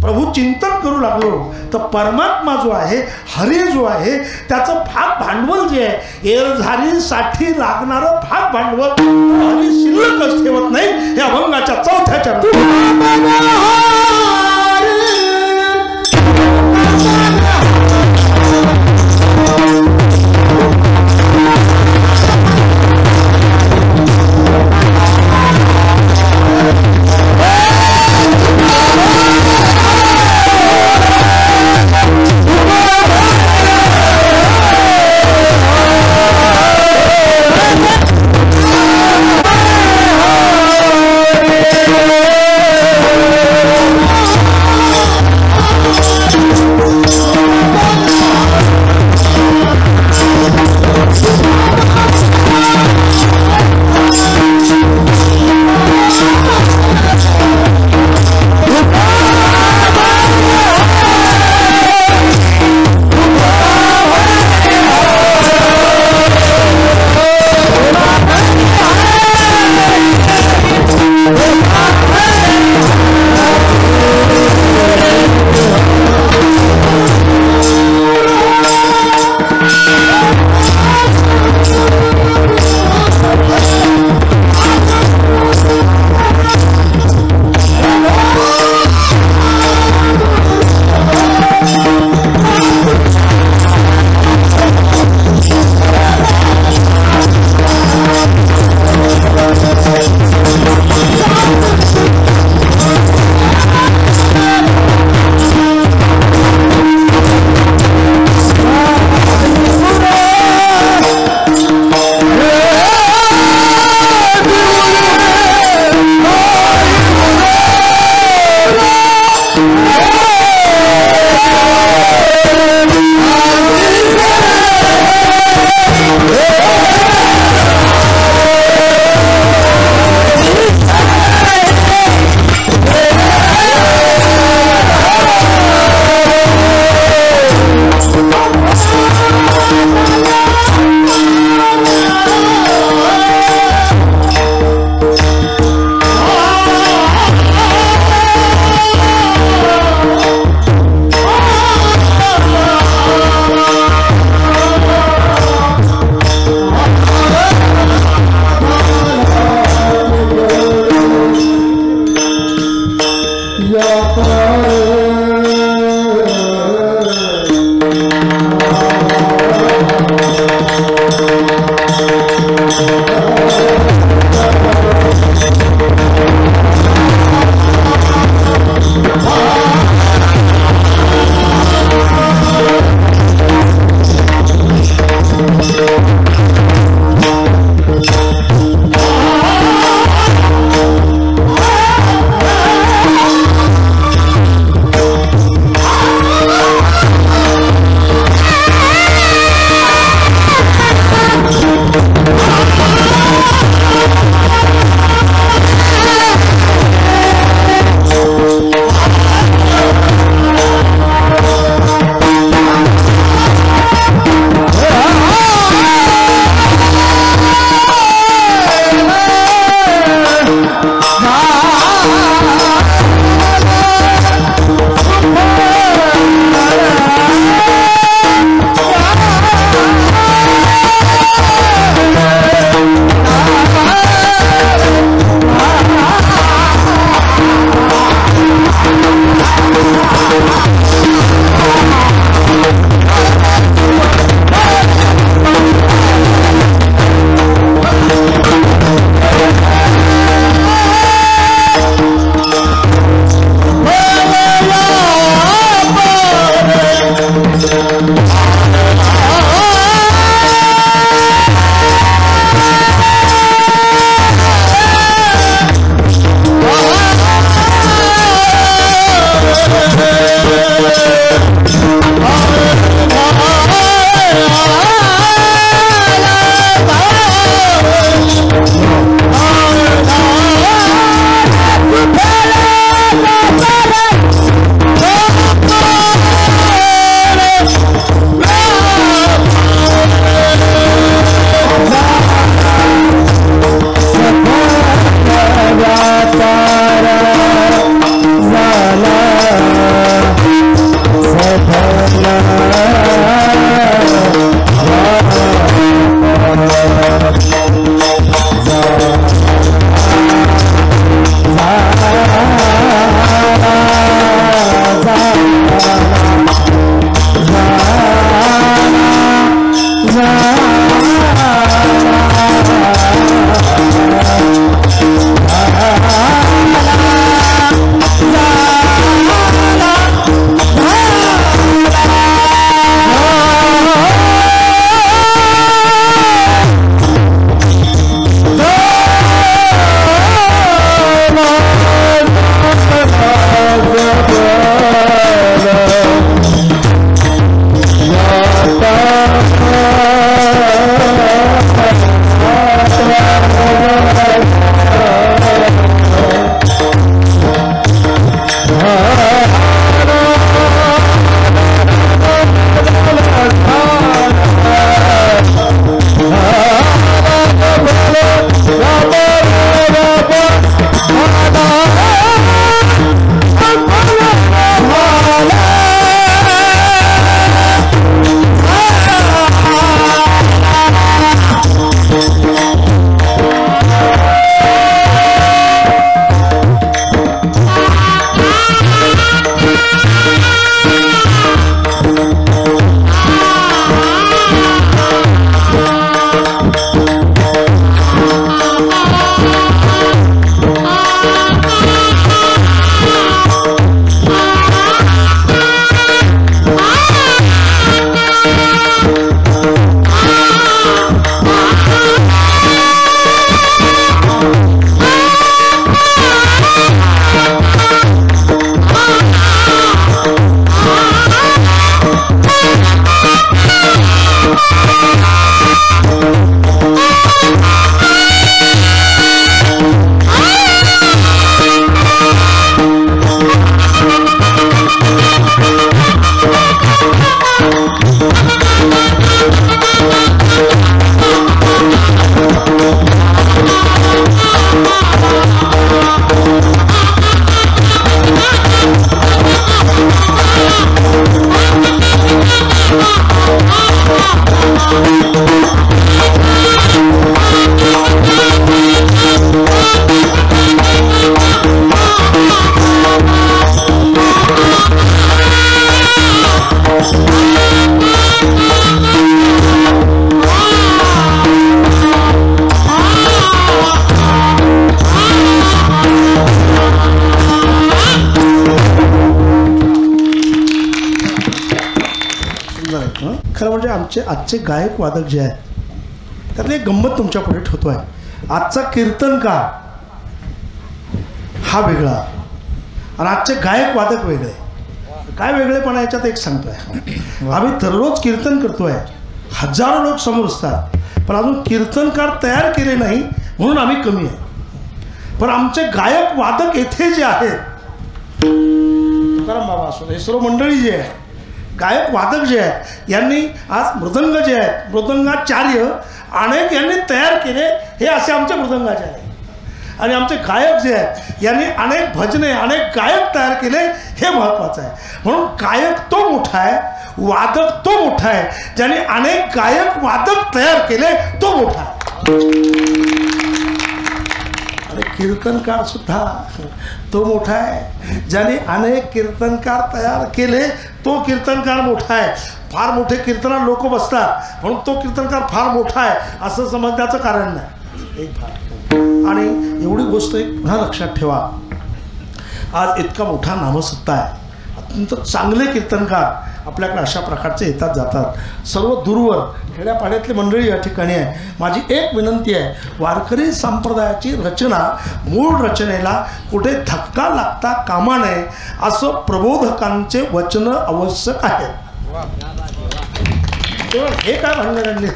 प्रभू चिंतन करू लागलो तर परमात्मा जो आहे, हरी जो आहे, त्याचं भाग भांडवल जे आहे, एरझारीसाठी लागणारं भाग भांडवल हरी शिल्लकच ठेवत नाही. हे अभंगाच्या 4थ्या चरणात सुंदर आहेत हं. खरं म्हणजे आमचे आजचे गायक वादक जे आहेत त्यातली एक गंमत तुमच्या पुढे ठेवतो आहे. आजचा कीर्तनकार हा वेगळा आणि आजचे गायक वादक वेगळे. काय वेगळेपणा याच्यात एक सांगतो आहे. आम्ही दररोज कीर्तन करतो आहे, हजारो लोक समोर असतात, पण अजून कीर्तनकार तयार केले नाही म्हणून आम्ही कमी आहे. पण आमचे गायक वादक येथे जे आहेत, तुकाराम बाबा असो, हे सर्व मंडळी जे आहे, गायक वादक जे आहेत, यांनी आज मृदंग जे आहेत, मृदंगाचार्य अनेक यांनी तयार केले. हे असे आमचे मृदंगाचार्य आहेत. आणि आमचे गायक जे आहेत यांनी अनेक भजने, अनेक गायक तयार केले. हे महत्त्वाचं आहे. म्हणून गायक तो मोठा आहे, वादक तो मोठा आहे. ज्याने अनेक गायक वादक तयार केले तो मोठा आहे. आणि कीर्तनकार सुद्धा तो मोठा आहे. ज्याने अनेक कीर्तनकार तयार केले तो कीर्तनकार मोठा आहे. फार मोठे कीर्तनात लोक बसतात म्हणून तो कीर्तनकार फार मोठा आहे असं समजण्याचं कारण नाही. एक फार आणि एवढी गोष्ट एक पुन्हा लक्षात ठेवा. आज इतका मोठा नामसत्ता आहे, अत्यंत चांगले कीर्तनकार आपल्याकडे अशा प्रकारचे येतात जातात. सर्व दूरवर खेड्यापाड्यातली मंडळी या ठिकाणी आहे. माझी एक विनंती आहे, वारकरी संप्रदायाची रचना, मूळ रचनेला कुठे धक्का लागता कामा नये असं प्रबोधकांचे वचन आवश्यक आहे. हे काय भांडणाऱ्यांनी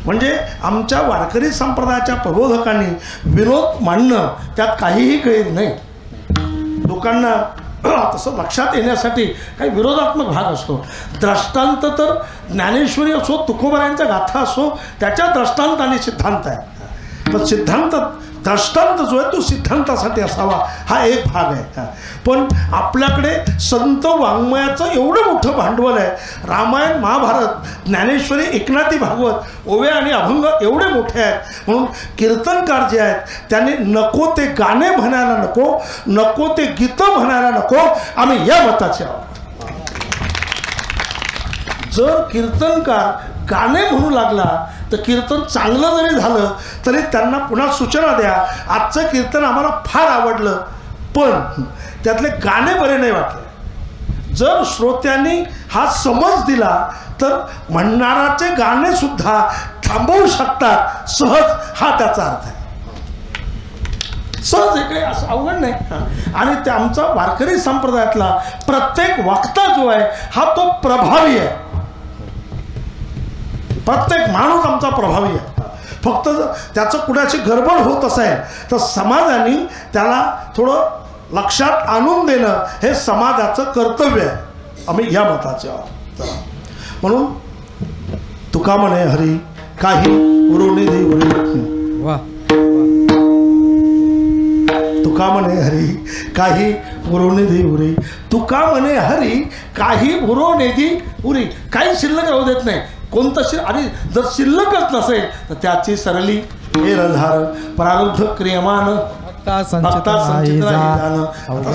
म्हणजे आमच्या वारकरी संप्रदायाच्या प्रबोधकांनी विरोध मांडणं त्यात काहीही गैर नाही. लोकांना तसं लक्षात येण्यासाठी काही विरोधात्मक भाग असतो. दृष्टांत तर ज्ञानेश्वरी असो, तुकोबारायांच्या गाथा असो, त्याच्या दृष्टांताने सिद्धांत आहे. पण सिद्धांत दृष्टांत जो आहे तो सिद्धांतासाठी असावा हा एक भाग आहे. पण आपल्याकडे संत वाङ्मयाचं एवढं मोठं भांडवल आहे. रामायण, महाभारत, ज्ञानेश्वरी, एकनाथी भागवत, ओवे आणि अभंग एवढे मोठे आहेत. म्हणून कीर्तनकार जे आहेत त्यांनी नको ते गाणे म्हणायला नको, नको ते गीतं म्हणायला नको. आम्ही या मताचे आहोत. जर कीर्तनकार गाणे म्हणू लागला तर कीर्तन चांगलं जरी झालं तरी त्यांना पुन्हा सूचना द्या, आजचं कीर्तन आम्हाला फार आवडलं पण त्यातले गाणे बरे नाही वाटले. जर श्रोत्यांनी हा समज दिला तर म्हणणाराचे गाणे सुद्धा थांबवू शकतात सहज, हा त्याचा अर्थ आहे. सहज आहे, काही असं अवघड नाही. आणि ते आमचा वारकरी संप्रदायातला प्रत्येक वक्ता जो आहे हा तो प्रभावी आहे. प्रत्येक माणूस आमचा प्रभावी आहे. फक्त त्याचं कुणाची गडबड होत असेल तर समाजाने त्याला थोडं लक्षात आणून देणं हे समाजाचं कर्तव्य आहे. आम्ही या मताचे आहोत. म्हणून तुका म्हणे हरी काही उरुनिधी उरी, वा तुका म्हणे हरी काही उरुनिधी उरी, तुका म्हणे हरी काही उरुनिधी उरी. काही शिल्लक राहू देत नाही. कोणतं आणि जर शिल्लकच नसेल तर त्याची सरली हे रधार प्रारब्ध क्रियमान आता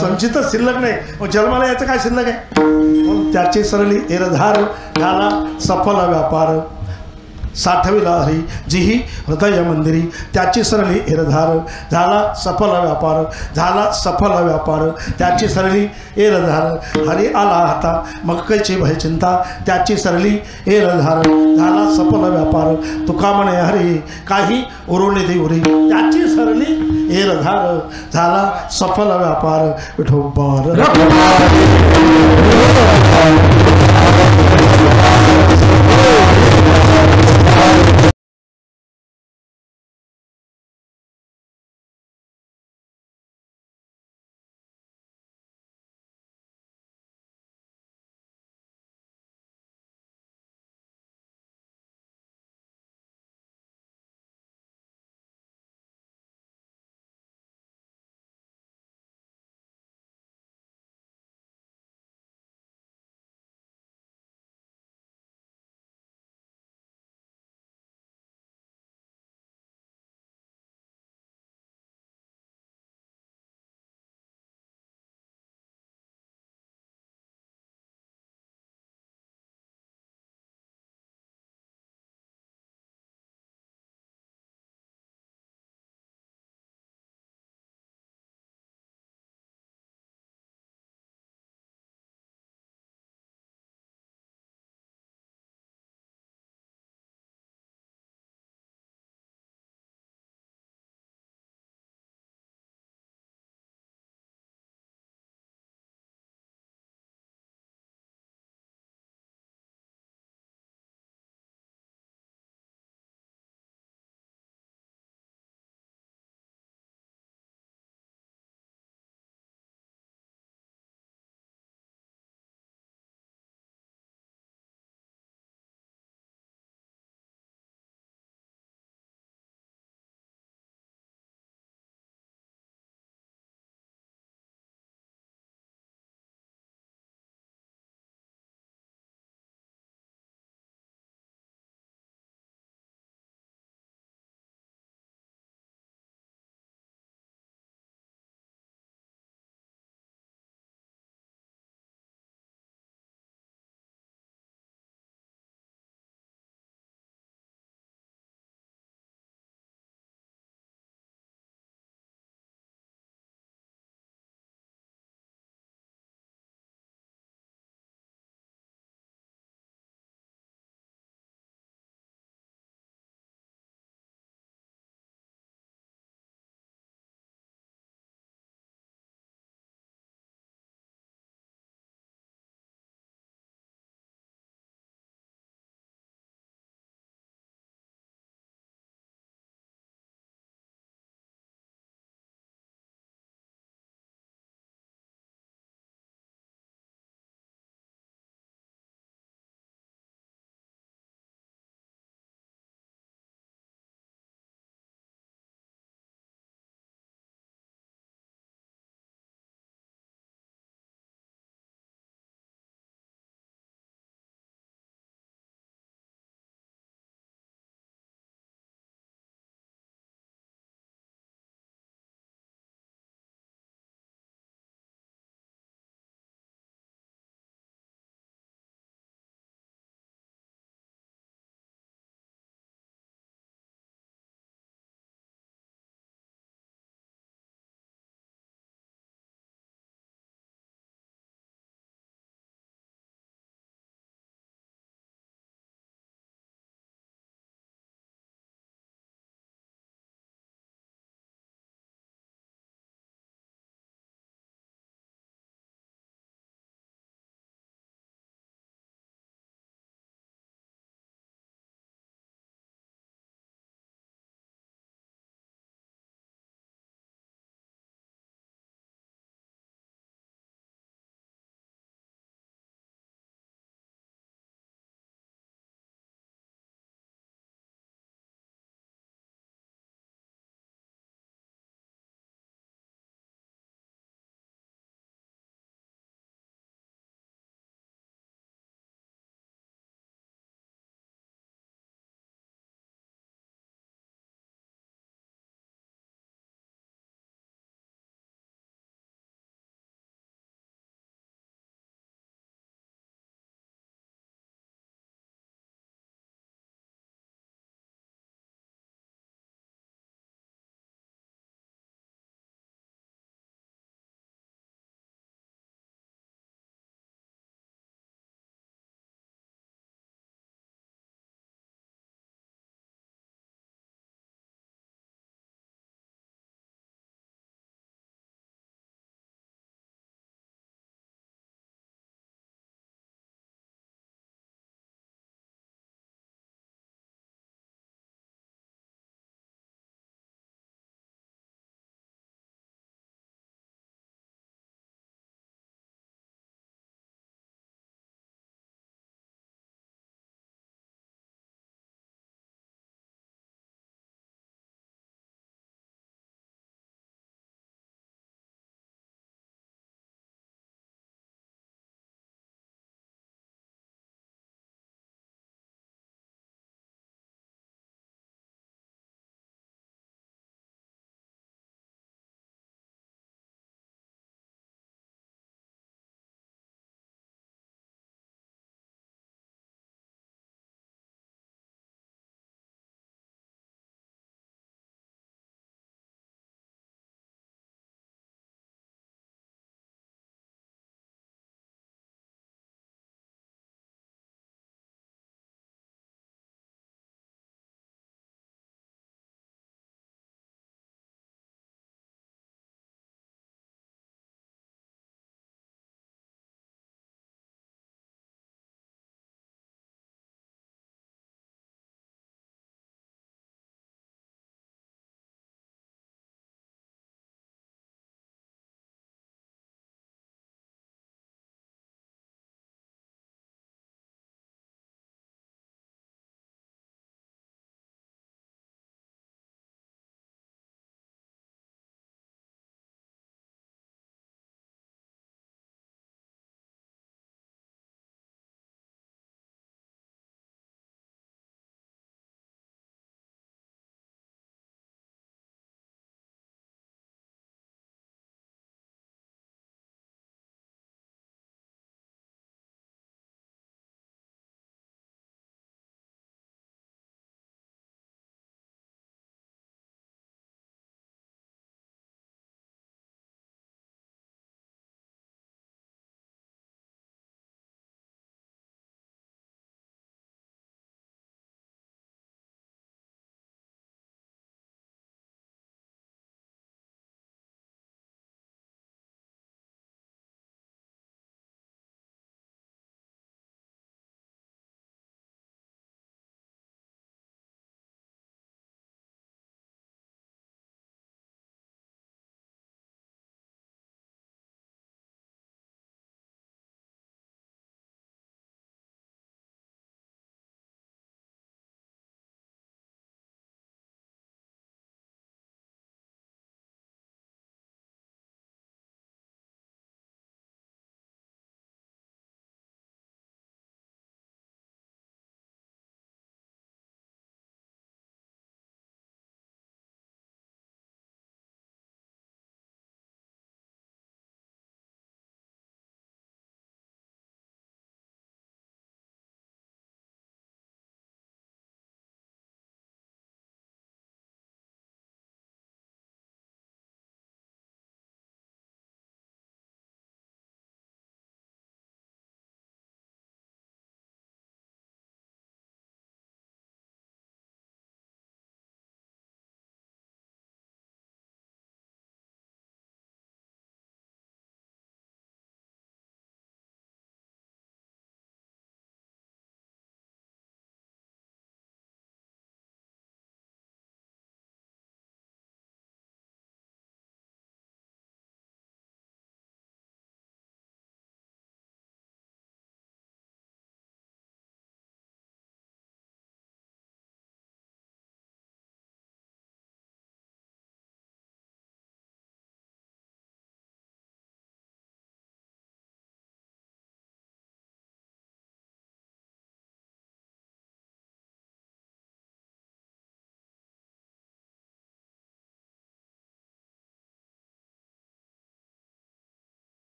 संचित शिल्लक नाही. जन्माला याचं काय शिल्लक आहे. त्याची सरली हे रधार झाला सफल व्यापार. साठविला हरी जिही हृदय मंदिरी, त्याची सरली एरधार झाला सफल व्यापार. झाला सफल व्यापार त्याची सरली एरधार. हरी आला हाता मग कैची भय चिंता, त्याची सरली एरधार झाला सफल व्यापार. तुका म्हणे हरी काही उरुनिधी उरी, त्याची सरली एरधार झाला सफल व्यापार. विठोबार